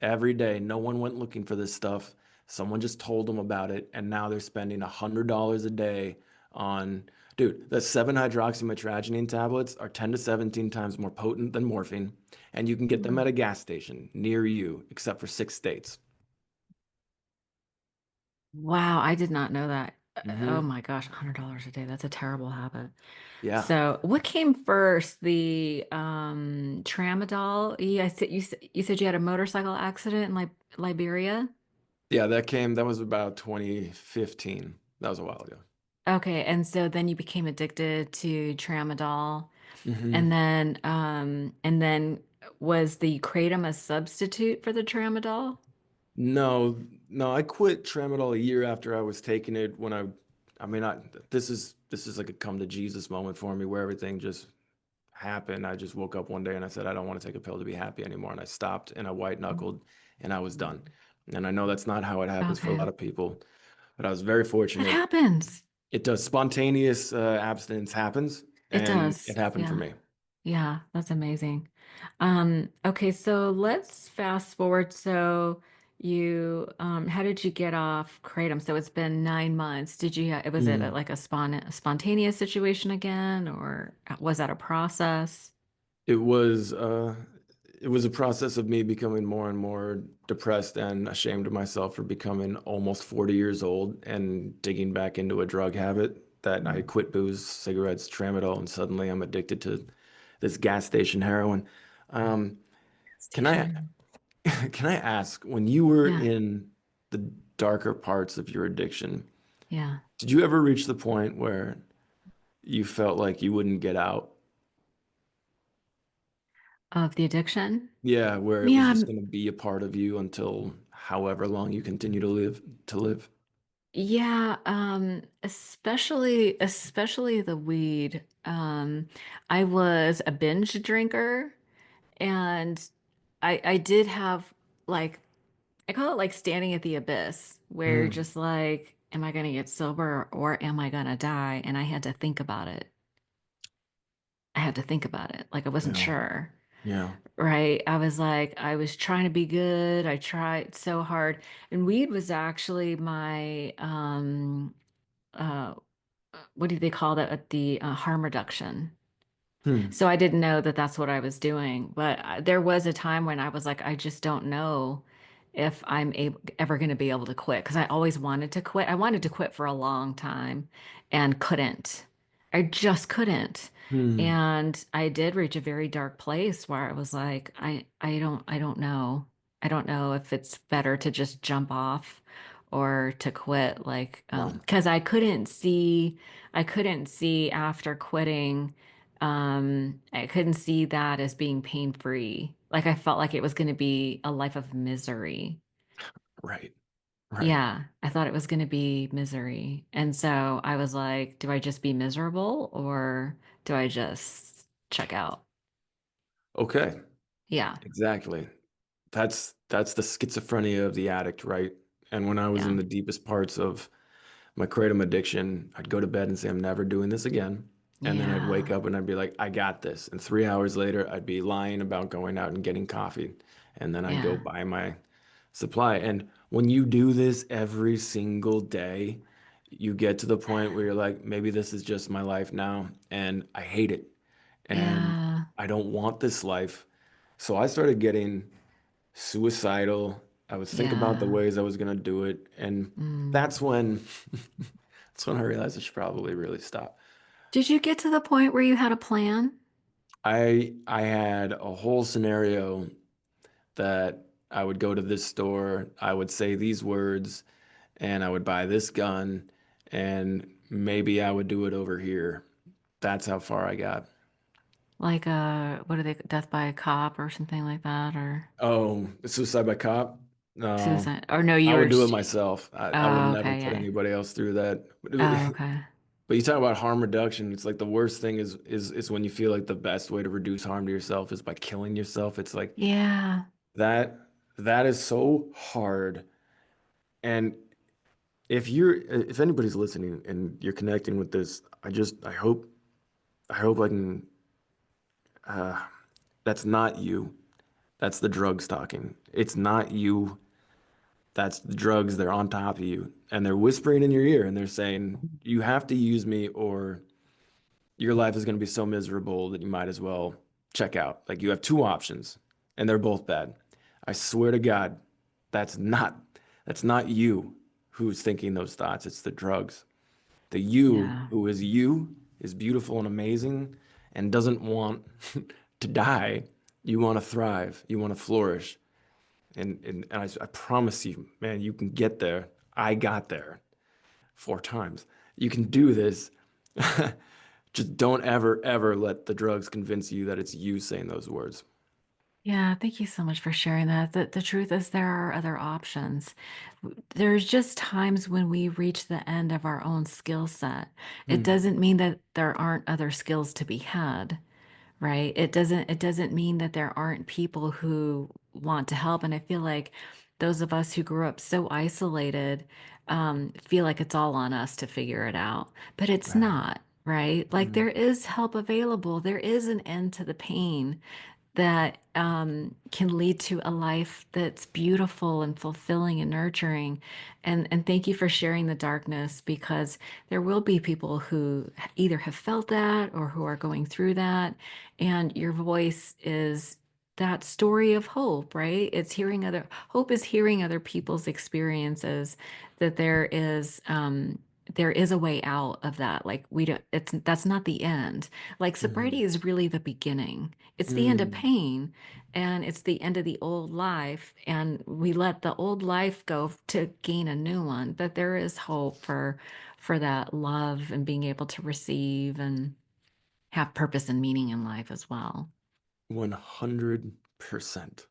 every day. No one went looking for this stuff. Someone just told them about it, and now they're spending $100 a day on. Dude, the 7-hydroxymetragenine tablets are 10 to 17 times more potent than morphine, and you can get them Hmm. at a gas station near you, except for 6 states. Wow, I did not know that. Oh Hmm. my gosh, $100 a day. That's a terrible habit. Yeah. So, what came first, the tramadol? Yeah, you said you had a motorcycle accident in Liberia. Yeah, that was about 2015. That was a while ago. Okay, and so then you became addicted to tramadol, Hmm. and then was the kratom a substitute for the tramadol? No, no, I quit tramadol a year after I was taking it when I mean, this is like a come to Jesus moment for me where everything just happened. I just woke up one day and I said, I don't want to take a pill to be happy anymore. And I stopped and I white knuckled and I was done. And I know that's not how it happens for a Okay, lot of people, but I was very that fortunate. happens. It does spontaneous abstinence happens It and it does. happened for Yeah. me. Yeah, that's amazing. Okay, so let's fast forward. So how did you get off Kratom? So it's been 9 months. Was it Mm. like a spontaneous situation again, or was that a process? It was uh it was a process of me becoming more and more depressed and ashamed of myself for becoming almost 40 years old and digging back into a drug habit that I Mm. quit booze, cigarettes, tramadol, and suddenly I'm addicted to this gas station heroin. Um, can I Station. can I ask, when you were Yeah, in the darker parts of your addiction, yeah. did you ever reach the point where you felt like you wouldn't get out? Of the addiction? Yeah, where it was Yeah, just going to be a part of you until however long you continue to live. yeah, especially the weed. I was a binge drinker and I did have like I call it like standing at the abyss where you're Hmm. just like, am I gonna get sober or am I gonna die? And I had to think about it. I had to think about it. Like I wasn't Yeah. sure, Yeah. right? I was like, I was trying to be good. I tried so hard. And weed was actually my uh what do they call that? The harm reduction. Hmm. So I didn't know that that's what I was doing. But there was a time when I was like, I just don't know if ever going to be able to quit because I always wanted to quit. I wanted to quit for a long time and couldn't. I just couldn't. Hmm. And I did reach a very dark place where I was like, I don't know. I don't know if it's better to just jump off or to quit. Like, Wow. because I couldn't see after quitting I couldn't see that as being pain-free. Like I felt like it was going to be a life of misery. Right. Right. Yeah, I thought it was going to be misery. And so I was like, do I just be miserable or do I just check out? Okay. Yeah, Exactly. That's the schizophrenia of the addict, right? And when I was in yeah, the deepest parts of my kratom addiction, I'd go to bed and say, I'm never doing this again. And then I'd wake yeah, up and I'd be like, I got this. And 3 hours later, I'd be lying about going out and getting coffee. And then I'd go yeah, buy my supply. And when you do this every single day, you get to the point where you're like, maybe this is just my life now. And I hate it. And yeah, I don't want this life. So I started getting suicidal. I would think about the yeah. ways I was gonna do it, and Mm. that's when that's when I realized I should probably really stop. Did you get to the point where you had a plan? I had a whole scenario that I would go to this store, I would say these words, and I would buy this gun, and maybe I would do it over here. That's how far I got. Like what are they, death by a cop or something like that, or Oh, suicide by cop? No, suicide? Or no, I you were would do it just, myself. I would oh, never okay, put yeah. anybody else through that. Oh, okay. But you talk about harm reduction. It's like the worst thing is when you feel like the best way to reduce harm to yourself is by killing yourself. It's like Yeah. that that is so hard. And if anybody's listening and you're connecting with this, I hope I can uh that's not you. That's the drugs talking. It's not you. That's the drugs. They're on top of you. And they're whispering in your ear and they're saying, you have to use me or your life is going to be so miserable that you might as well check out. Like you have two options and they're both bad. I swear to God, that's not that's not you who's thinking those thoughts. It's the drugs. The you Yeah. who is you is beautiful and amazing and doesn't want to die. You want to thrive. You want to flourish. And I promise you, man, you can get there. I got there 4 times. You can do this. Just don't ever, ever let the drugs convince you that it's you saying those words. Yeah, thank you so much for sharing that. The truth is there are other options. There's just times when we reach the end of our own skill set. It Hmm. doesn't mean that there aren't other skills to be had, right? It doesn't mean that there aren't people who want to help. And I feel like those of us who grew up so isolated feel like it's all on us to figure it out. But it's Right. not, right? Like Mm. there is help available. There is an end to the pain that can lead to a life that's beautiful and fulfilling and nurturing. And thank you for sharing the darkness because there will be people who either have felt that or who are going through that. And your voice is that story of hope, right? It's hearing other hope is hearing other people's experiences that there is a way out of that. Like we don't, it's that's not the end. Like Mhm. sobriety is really the beginning. It's the end of Mm. pain and it's the end of the old life. And we let the old life go to gain a new one. But there is hope for that love and being able to receive and have purpose and meaning in life as well. 100%.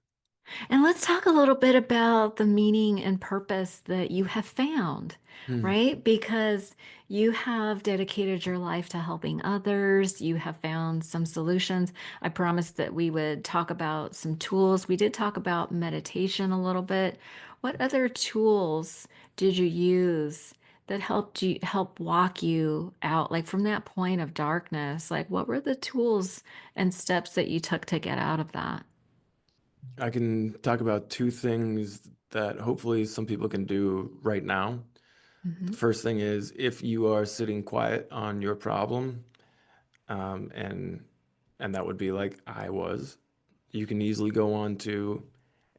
And let's talk a little bit about the meaning and purpose that you have found, Hmm. right? Because you have dedicated your life to helping others. You have found some solutions. I promised that we would talk about some tools. We did talk about meditation a little bit. What other tools did you use that helped you help walk you out, like from that point of darkness? Like, what were the tools and steps that you took to get out of that? I can talk about two things that hopefully some people can do right now. Mhm. The first thing is if you are sitting quiet on your problem, um, and and that would be like I was, you can easily go on to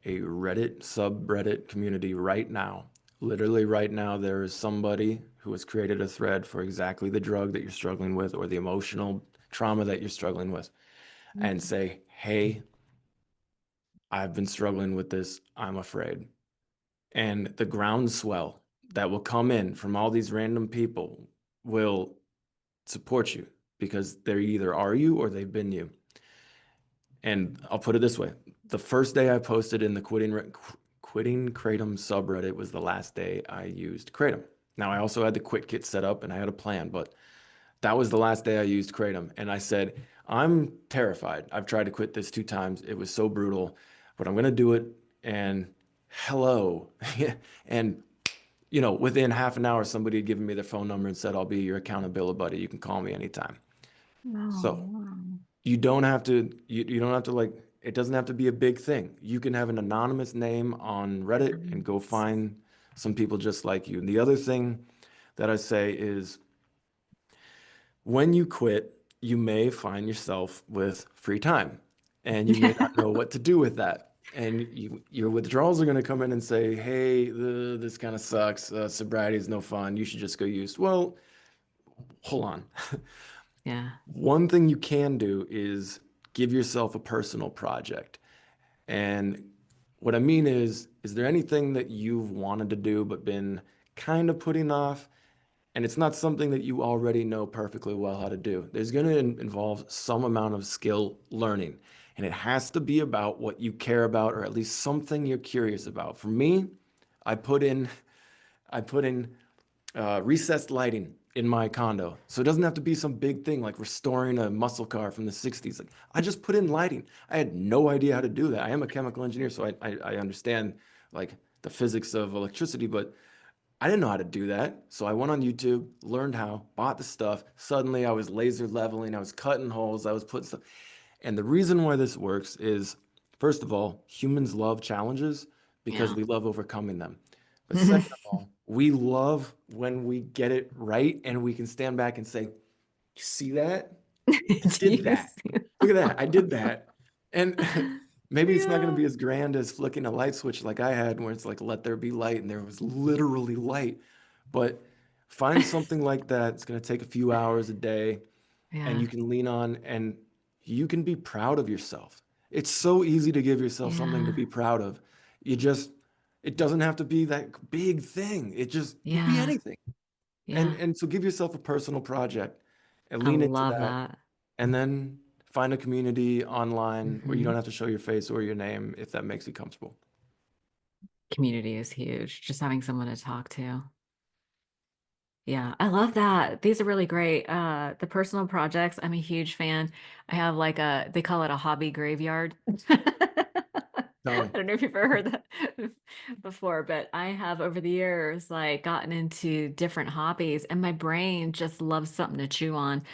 a Reddit subreddit community right now. Literally right now, there is somebody who has created a thread for exactly the drug that you're struggling with or the emotional trauma that you're struggling with, and say, hey, I've been struggling with this. I'm afraid. And the groundswell that will come in from all these random people will support you because they either are you or they've been you. And I'll put it this way. The first day I posted in the quitting kratom subreddit was the last day I used kratom. Now I also had the quit kit set up and I had a plan, but that was the last day I used kratom. And I said, I'm terrified. I've tried to quit this 2 times. It was so brutal, but I'm going to do it. And hello. And within half an hour, somebody had given me their phone number and said, I'll be your accountability buddy. You can call me anytime. Oh, So wow. you don't have to like, it doesn't have to be a big thing. You can have an anonymous name on Reddit and go Nice. find some people just like you. And the other thing that I say is when you quit, you may find yourself with free time and you may not know what to do with that. And your withdrawals are going to come in and say, hey, this kind of sucks. Sobriety is no fun. You should just go use. Well, hold on. Yeah. One thing you can do is give yourself a personal project. And what I mean is there anything that you've wanted to do but been kind of putting off? And it's not something that you already know perfectly well how to do. There's going to involve some amount of skill learning, and it has to be about what you care about, or at least something you're curious about. For me, I put in I put in recessed lighting in my condo, so it doesn't have to be some big thing like restoring a muscle car from the '60s. Like I just put in lighting. I had no idea how to do that. I am a chemical engineer, so I understand like the physics of electricity, but I didn't know how to do that. So I went on YouTube, learned how, bought the stuff. Suddenly I was laser leveling, I was cutting holes, I was putting stuff. And the reason why this works is, first of all, humans love challenges because Yeah. we love overcoming them. But second of all, we love when we get it right and we can stand back and say, "You see that? I Do did you that. see? Look at that. I did that." And maybe it's not going to Yeah. be as grand as flicking a light switch like I had, where it's like, let there be light, and there was literally light. But find something like that. It's going to take a few hours a day, and Yeah. you can lean on, and you can be proud of yourself. It's so easy to give yourself something to Yeah. be proud of. You just, it doesn't have to be that big thing. It could be Yeah. anything. Yeah. And so give yourself a personal project and I lean into love that, that. and then find a community online where you don't Hmm. have to show your face or your name if that makes you comfortable. Community is huge. Just having someone to talk to. Yeah, I love that. These are really great. The personal projects, I'm a huge fan. I have like they call it a hobby graveyard. Tell I me. don't know if you've ever heard that before, but I have over the years like gotten into different hobbies and my brain just loves something to chew on.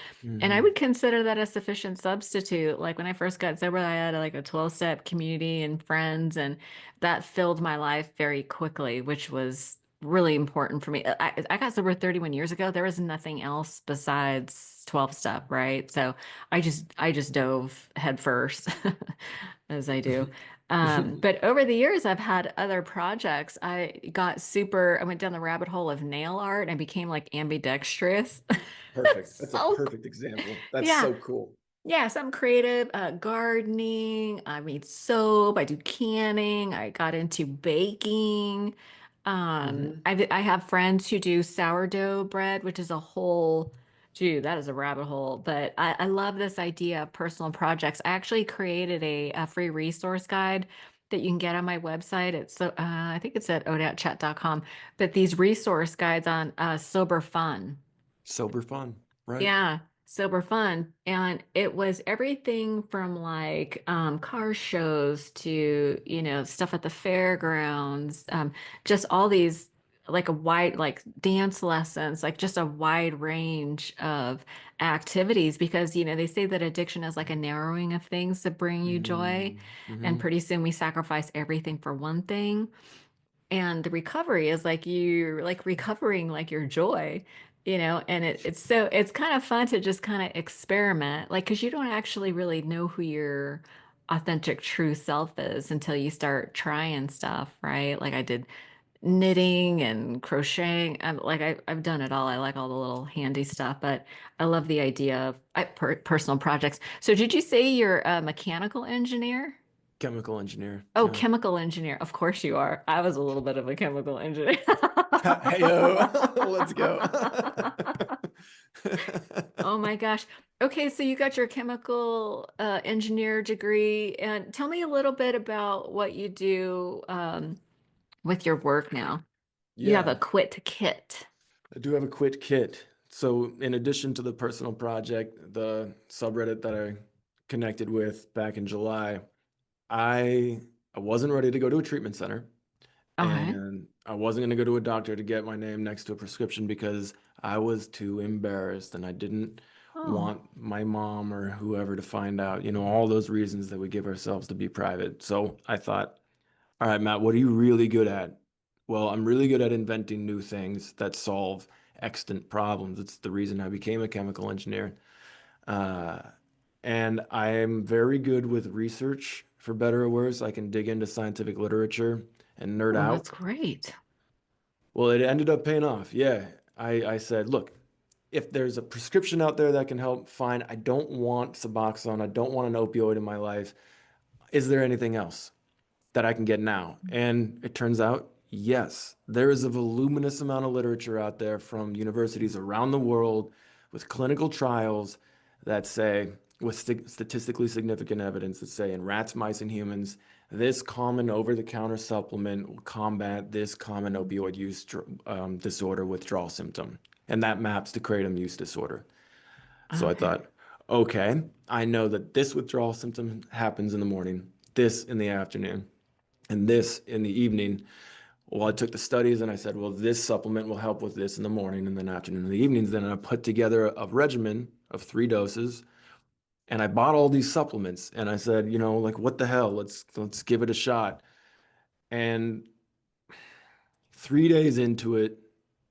And I Hmm. would consider that a sufficient substitute. Like when I first got sober, I had like a 12-step community and friends, and that filled my life very quickly, which was really important for me. I got sober 31 years ago. There was nothing else besides 12 step, right? So I just dove headfirst as I do. But over the years, I've had other projects. I went down the rabbit hole of nail art and became like ambidextrous. Perfect. That's a So, perfect example. That's yeah. so cool. Yes, I'm creative, gardening. I made soap. I do canning. I got into baking. Hmm. I have friends who do sourdough bread, which is a whole, gee, that is a rabbit hole. But I love this idea of personal projects. I actually created a free resource guide that you can get on my website. I think it's at odatchat.com. But these resource guides on sober fun. Sober fun, right? Yeah, sober fun. And it was everything from like car shows to, stuff at the fairgrounds, just all these like a wide like dance lessons, like just a wide range of activities because, they say that addiction is like a narrowing of things that bring you joy. And Hmm. pretty soon we sacrifice everything for one thing. And the recovery is like you're like recovering like your joy, and it's kind of fun to just kind of experiment, like, because you don't actually really know who your authentic true self is until you start trying stuff, right? Like I did knitting and crocheting. I've done it all. I like all the little handy stuff, but I love the idea of personal projects. So did you say you're a mechanical engineer? Chemical engineer. Oh, Yeah. chemical engineer. Of course you are. I was a little bit of a chemical engineer. Heyo, let's go. Oh my gosh. Okay, so you got your chemical engineer degree, and tell me a little bit about what you do with your work now. You have a Yeah, quit kit. I do have a quit kit. So, in addition to the personal project, the subreddit that I connected with back in July, I I wasn't ready to go to a treatment center, Okay. and I wasn't going to go to a doctor to get my name next to a prescription because I was too embarrassed and I didn't Oh, want my mom or whoever to find out, all those reasons that we give ourselves to be private. So I thought, all right, Matt, what are you really good at? Well, I'm really good at inventing new things that solve extant problems. It's the reason I became a chemical engineer. Uh, and I'm very good with research, for better or worse. I can dig into scientific literature and nerd that's out. great. Well, it ended up paying off. Yeah. I said, look, if there's a prescription out there that can help, fine. I don't want Suboxone. I don't want an opioid in my life. Is there anything else that I can get now? And it turns out, yes, there is a voluminous amount of literature out there from universities around the world with clinical trials that say, with statistically significant evidence that say in rats, mice, and humans, this common over-the-counter supplement will combat this common opioid use disorder withdrawal symptom. And that maps to kratom use disorder. So I Okay. thought, okay, I know that this withdrawal symptom happens in the morning, this in the afternoon, and this in the evening. Well, I took the studies and I said, well, this supplement will help with this in the morning and then afternoon and the evenings. Then I put together a regimen of 3 doses and I bought all these supplements and I said, like what the hell? Let's give it a shot. And 3 days into it,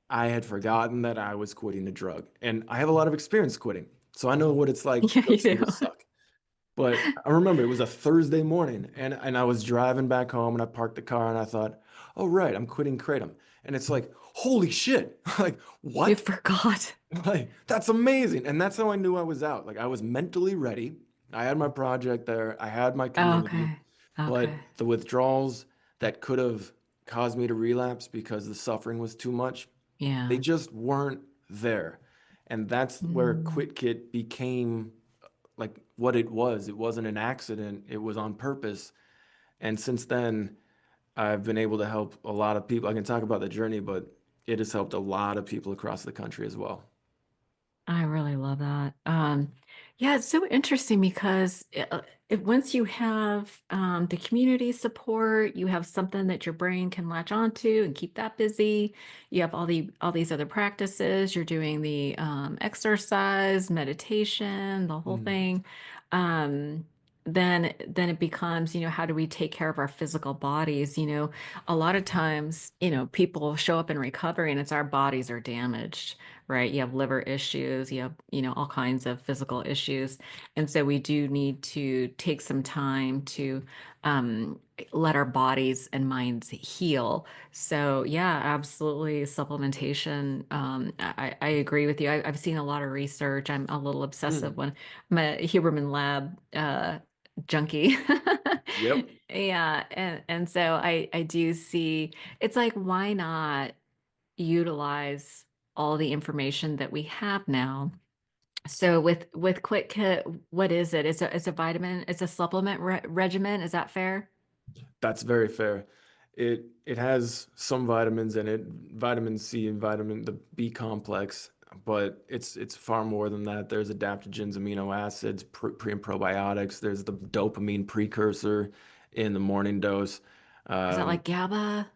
I had forgotten that I was quitting the drug. And I have a lot of experience quitting. So I know what it's like Yeah, you to do. suck. But I remember it was a Thursday morning and I was driving back home and I parked the car and I thought, oh, right, I'm quitting Kratom. And it's like, holy shit. Like, You what? forgot. Like, that's amazing. And that's how I knew I was out. Like, I was mentally ready. I had my project there, I had my community, Okay. Okay. but the withdrawals that could have caused me to relapse because the suffering was too much, they Yeah. just weren't there. And that's where Mm. Quit Kit became like what it was. It wasn't an accident, it was on purpose. And since then, I've been able to help a lot of people. I can talk about the journey, but it has helped a lot of people across the country as well. I really love that. Yeah, it's so interesting because once you have the community support, you have something that your brain can latch onto and keep that busy. You have all these other practices. You're doing the exercise, meditation, the whole Mm. thing. Um, then it becomes, how do we take care of our physical bodies? A lot of times, people show up in recovery and it's our bodies are damaged, right? You have liver issues, you have, all kinds of physical issues. And so we do need to take some time to um, let our bodies and minds heal. So yeah, absolutely. Supplementation. I agree with you. I've seen a lot of research. I'm a little obsessive Mm. when I'm a Huberman Lab junkie. Yep. Yeah, and so I do see it's like why not utilize all the information that we have now. So with Quick Kit, what is it? It's a vitamin, it's a supplement regimen. Is that fair? That's very fair. It has some vitamins in it, vitamin C and vitamin the B complex, but it's far more than that. There's adaptogens, amino acids, pre and probiotics. There's the dopamine precursor in the morning dose. Is that Um, like GABA?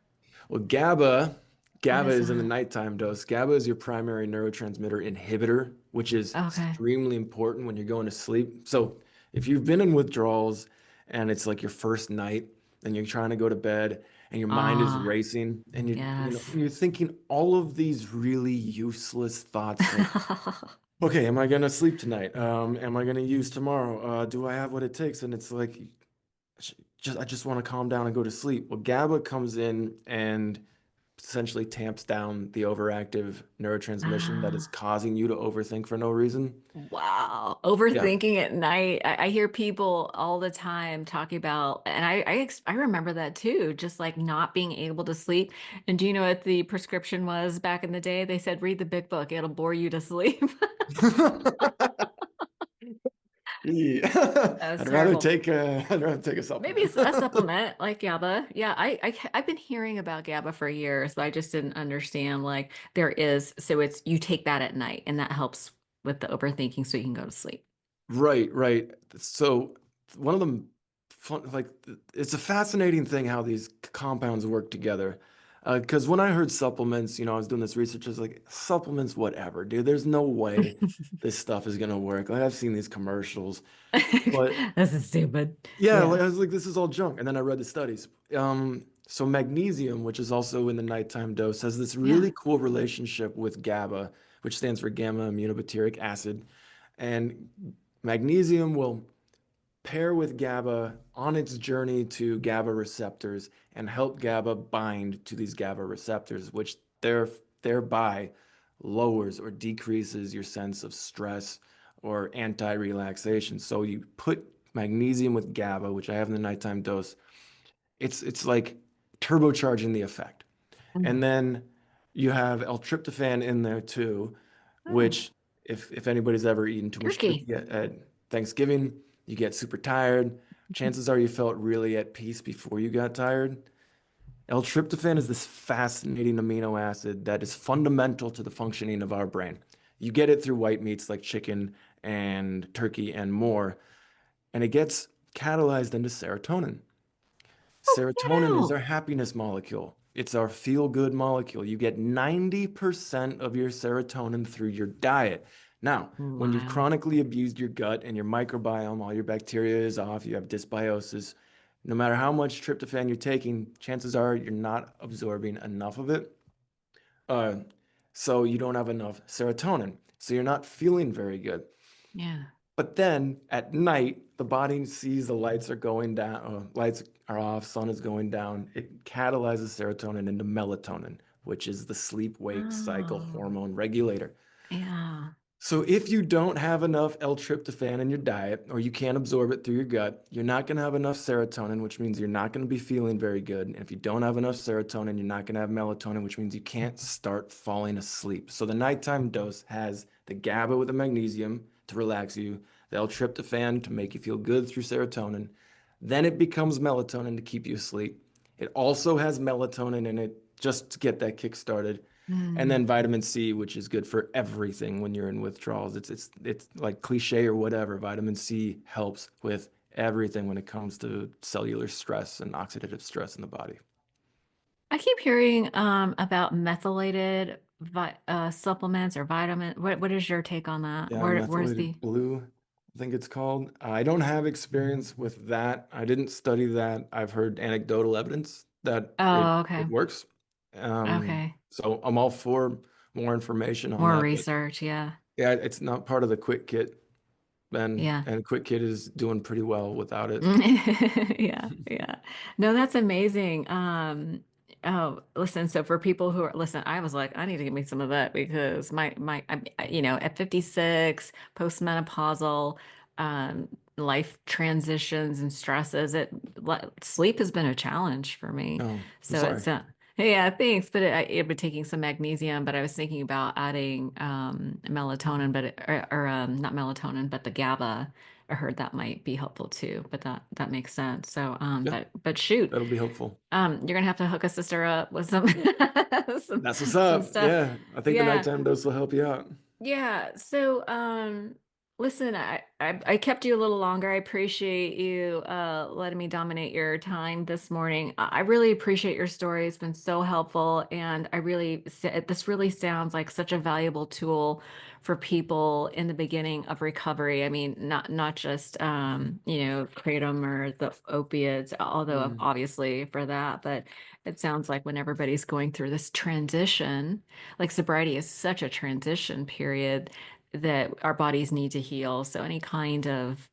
well, GABA What is is in the that? nighttime dose. GABA is your primary neurotransmitter inhibitor, which is Okay. extremely important when you're going to sleep. So if you've been in withdrawals and it's like your first night and you're trying to go to bed and your mind is Ah, racing and yes. you're thinking all of these really useless thoughts like, okay, am I gonna sleep tonight? Am I gonna use tomorrow? Do I have what it takes? And it's like I just want to calm down and go to sleep. Well, GABA comes in and essentially tamps down the overactive neurotransmission that is Ah. causing you to overthink for no reason. Wow. Yeah. Overthinking at night. I hear people all the time talking about, and I remember that too, just like not being able to sleep. And do you know what the prescription was back in the day? They said, read the big book, it'll bore you to sleep. Yeah. That was terrible. I'd rather take a Maybe supplement. it's a supplement like GABA. Yeah, I've been hearing about GABA for years, but I just didn't understand like there is, so it's you take that at night and that helps with the overthinking so you can go to sleep. Right, right. So one of them, it's a fascinating thing how these compounds work together. Because when I heard supplements, I was doing this research, I was like, supplements, whatever, dude. There's no way this stuff is gonna work. Like I've seen these commercials, but This is stupid. yeah, like Yeah. I was like, this is all junk. And then I read the studies. So magnesium, which is also in the nighttime dose, has this Yeah. really cool relationship with GABA, which stands for gamma aminobutyric acid. And magnesium will pair with GABA on its journey to GABA receptors and help GABA bind to these GABA receptors, which thereby lowers or decreases your sense of stress or anti-relaxation. So you put magnesium with GABA, which I have in the nighttime dose. It's like turbocharging the effect. And Mm. then you have L-tryptophan in there too, Oh, which if anybody's ever eaten too much turkey. turkey at Thanksgiving, you get super tired. Chances are you felt really at peace before you got tired. L-tryptophan is this fascinating amino acid that is fundamental to the functioning of our brain. You get it through white meats like chicken and turkey and more, and it gets catalyzed into serotonin. Oh, Serotonin is our no. happiness molecule. It's our feel-good molecule. You get 90% of your serotonin through your diet. Now, when you've Wow. chronically abused your gut and your microbiome, all your bacteria is off, you have dysbiosis, no matter how much tryptophan you're taking, chances are you're not absorbing enough of it. Uh, so you don't have enough serotonin. So you're not feeling very good. Yeah. But then at night, the body sees the lights are going down, lights are off, sun is going down. It catalyzes serotonin into melatonin, which is the sleep-wake cycle Oh, hormone regulator. yeah. So if you don't have enough L-tryptophan in your diet, or you can't absorb it through your gut, you're not going to have enough serotonin, which means you're not going to be feeling very good. And if you don't have enough serotonin, you're not going to have melatonin, which means you can't start falling asleep. So the nighttime dose has the GABA with the magnesium to relax you, the L-tryptophan to make you feel good through serotonin. Then it becomes melatonin to keep you asleep. It also has melatonin in it just to get that kick started. And Mm. then vitamin C, which is good for everything when you're in withdrawals. It's like cliche or whatever. Vitamin C helps with everything when it comes to cellular stress and oxidative stress in the body. I keep hearing about methylated supplements or vitamin. What is your take on that? Yeah, Where's the methylated blue, I think it's called. I don't have experience with that. I didn't study that. I've heard anecdotal evidence that Oh, it okay. works. Okay. So I'm all for more information on More that. But research, yeah. yeah, it's not part of the quick kit. Yeah. And quick kit is doing pretty well without it. Yeah, yeah. No, that's amazing. Oh, listen, so for people who are, listen, I was like, I need to give me some of that because at 56, postmenopausal, um, life transitions and stresses, sleep has been a challenge for me. Oh, I'm So sorry. yeah, thanks. But I've been taking some magnesium, but I was thinking about adding, melatonin, or not melatonin, but the GABA. I heard that might be helpful too, but that makes sense. So, Yeah, but shoot, that'll be helpful. you're gonna have to hook a sister up with some some That's what's some up. stuff. Yeah, I think the Yeah. nighttime dose will help you out. Yeah. So, listen, I kept you a little longer. I appreciate you letting me dominate your time this morning. I really appreciate your story. It's been so helpful, and this really sounds like such a valuable tool for people in the beginning of recovery. I mean, not just kratom or the opiates, although Mm, obviously for that, but it sounds like when everybody's going through this transition, like sobriety is such a transition period that our bodies need to heal. So any kind of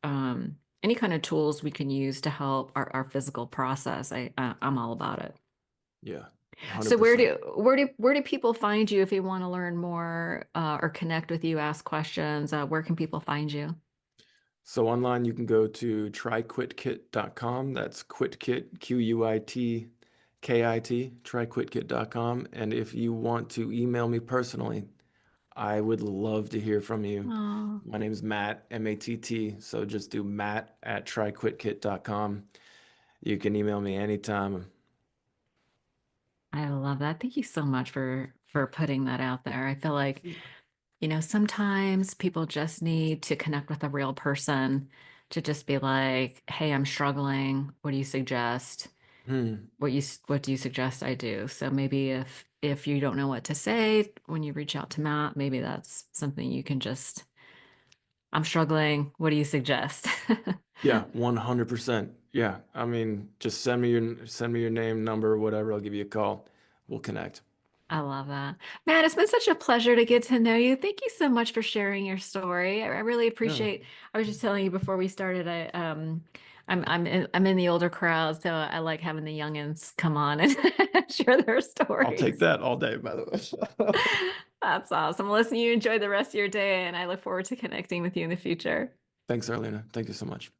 tools we can use to help our physical process, I'm all about it. yeah, So 100%. where do people find you if they want to learn more or connect with you, ask questions? Where can people find you? So online you can go to tryquitkit.com. That's quitkit, QUITKIT, tryquitkit.com. And if you want to email me personally, I would love to hear from you. Oh, My name is Matt, M-A-T-T. So just do Matt at tryquitkit.com. You can email me anytime. I love that. Thank you so much for putting that out there. I feel like sometimes people just need to connect with a real person to just be like, "Hey, I'm struggling. What do you suggest? Hmm. What do you suggest I do?" So maybe if you don't know what to say when you reach out to Matt, maybe that's something you can just, "I'm struggling. What do you suggest?" Yeah, 100%. Yeah. I mean, just send me your name, number, whatever. I'll give you a call. We'll connect. I love that. Matt, it's been such a pleasure to get to know you. Thank you so much for sharing your story. I really Yeah. appreciate. I was just telling you before we started, I'm in the older crowd, so I like having the youngins come on and share their I'll take stories. that all day, by the way. That's awesome. Listen, you enjoy the rest of your day, and I look forward to connecting with you in the future. Thanks, Arlena. Thank you so much.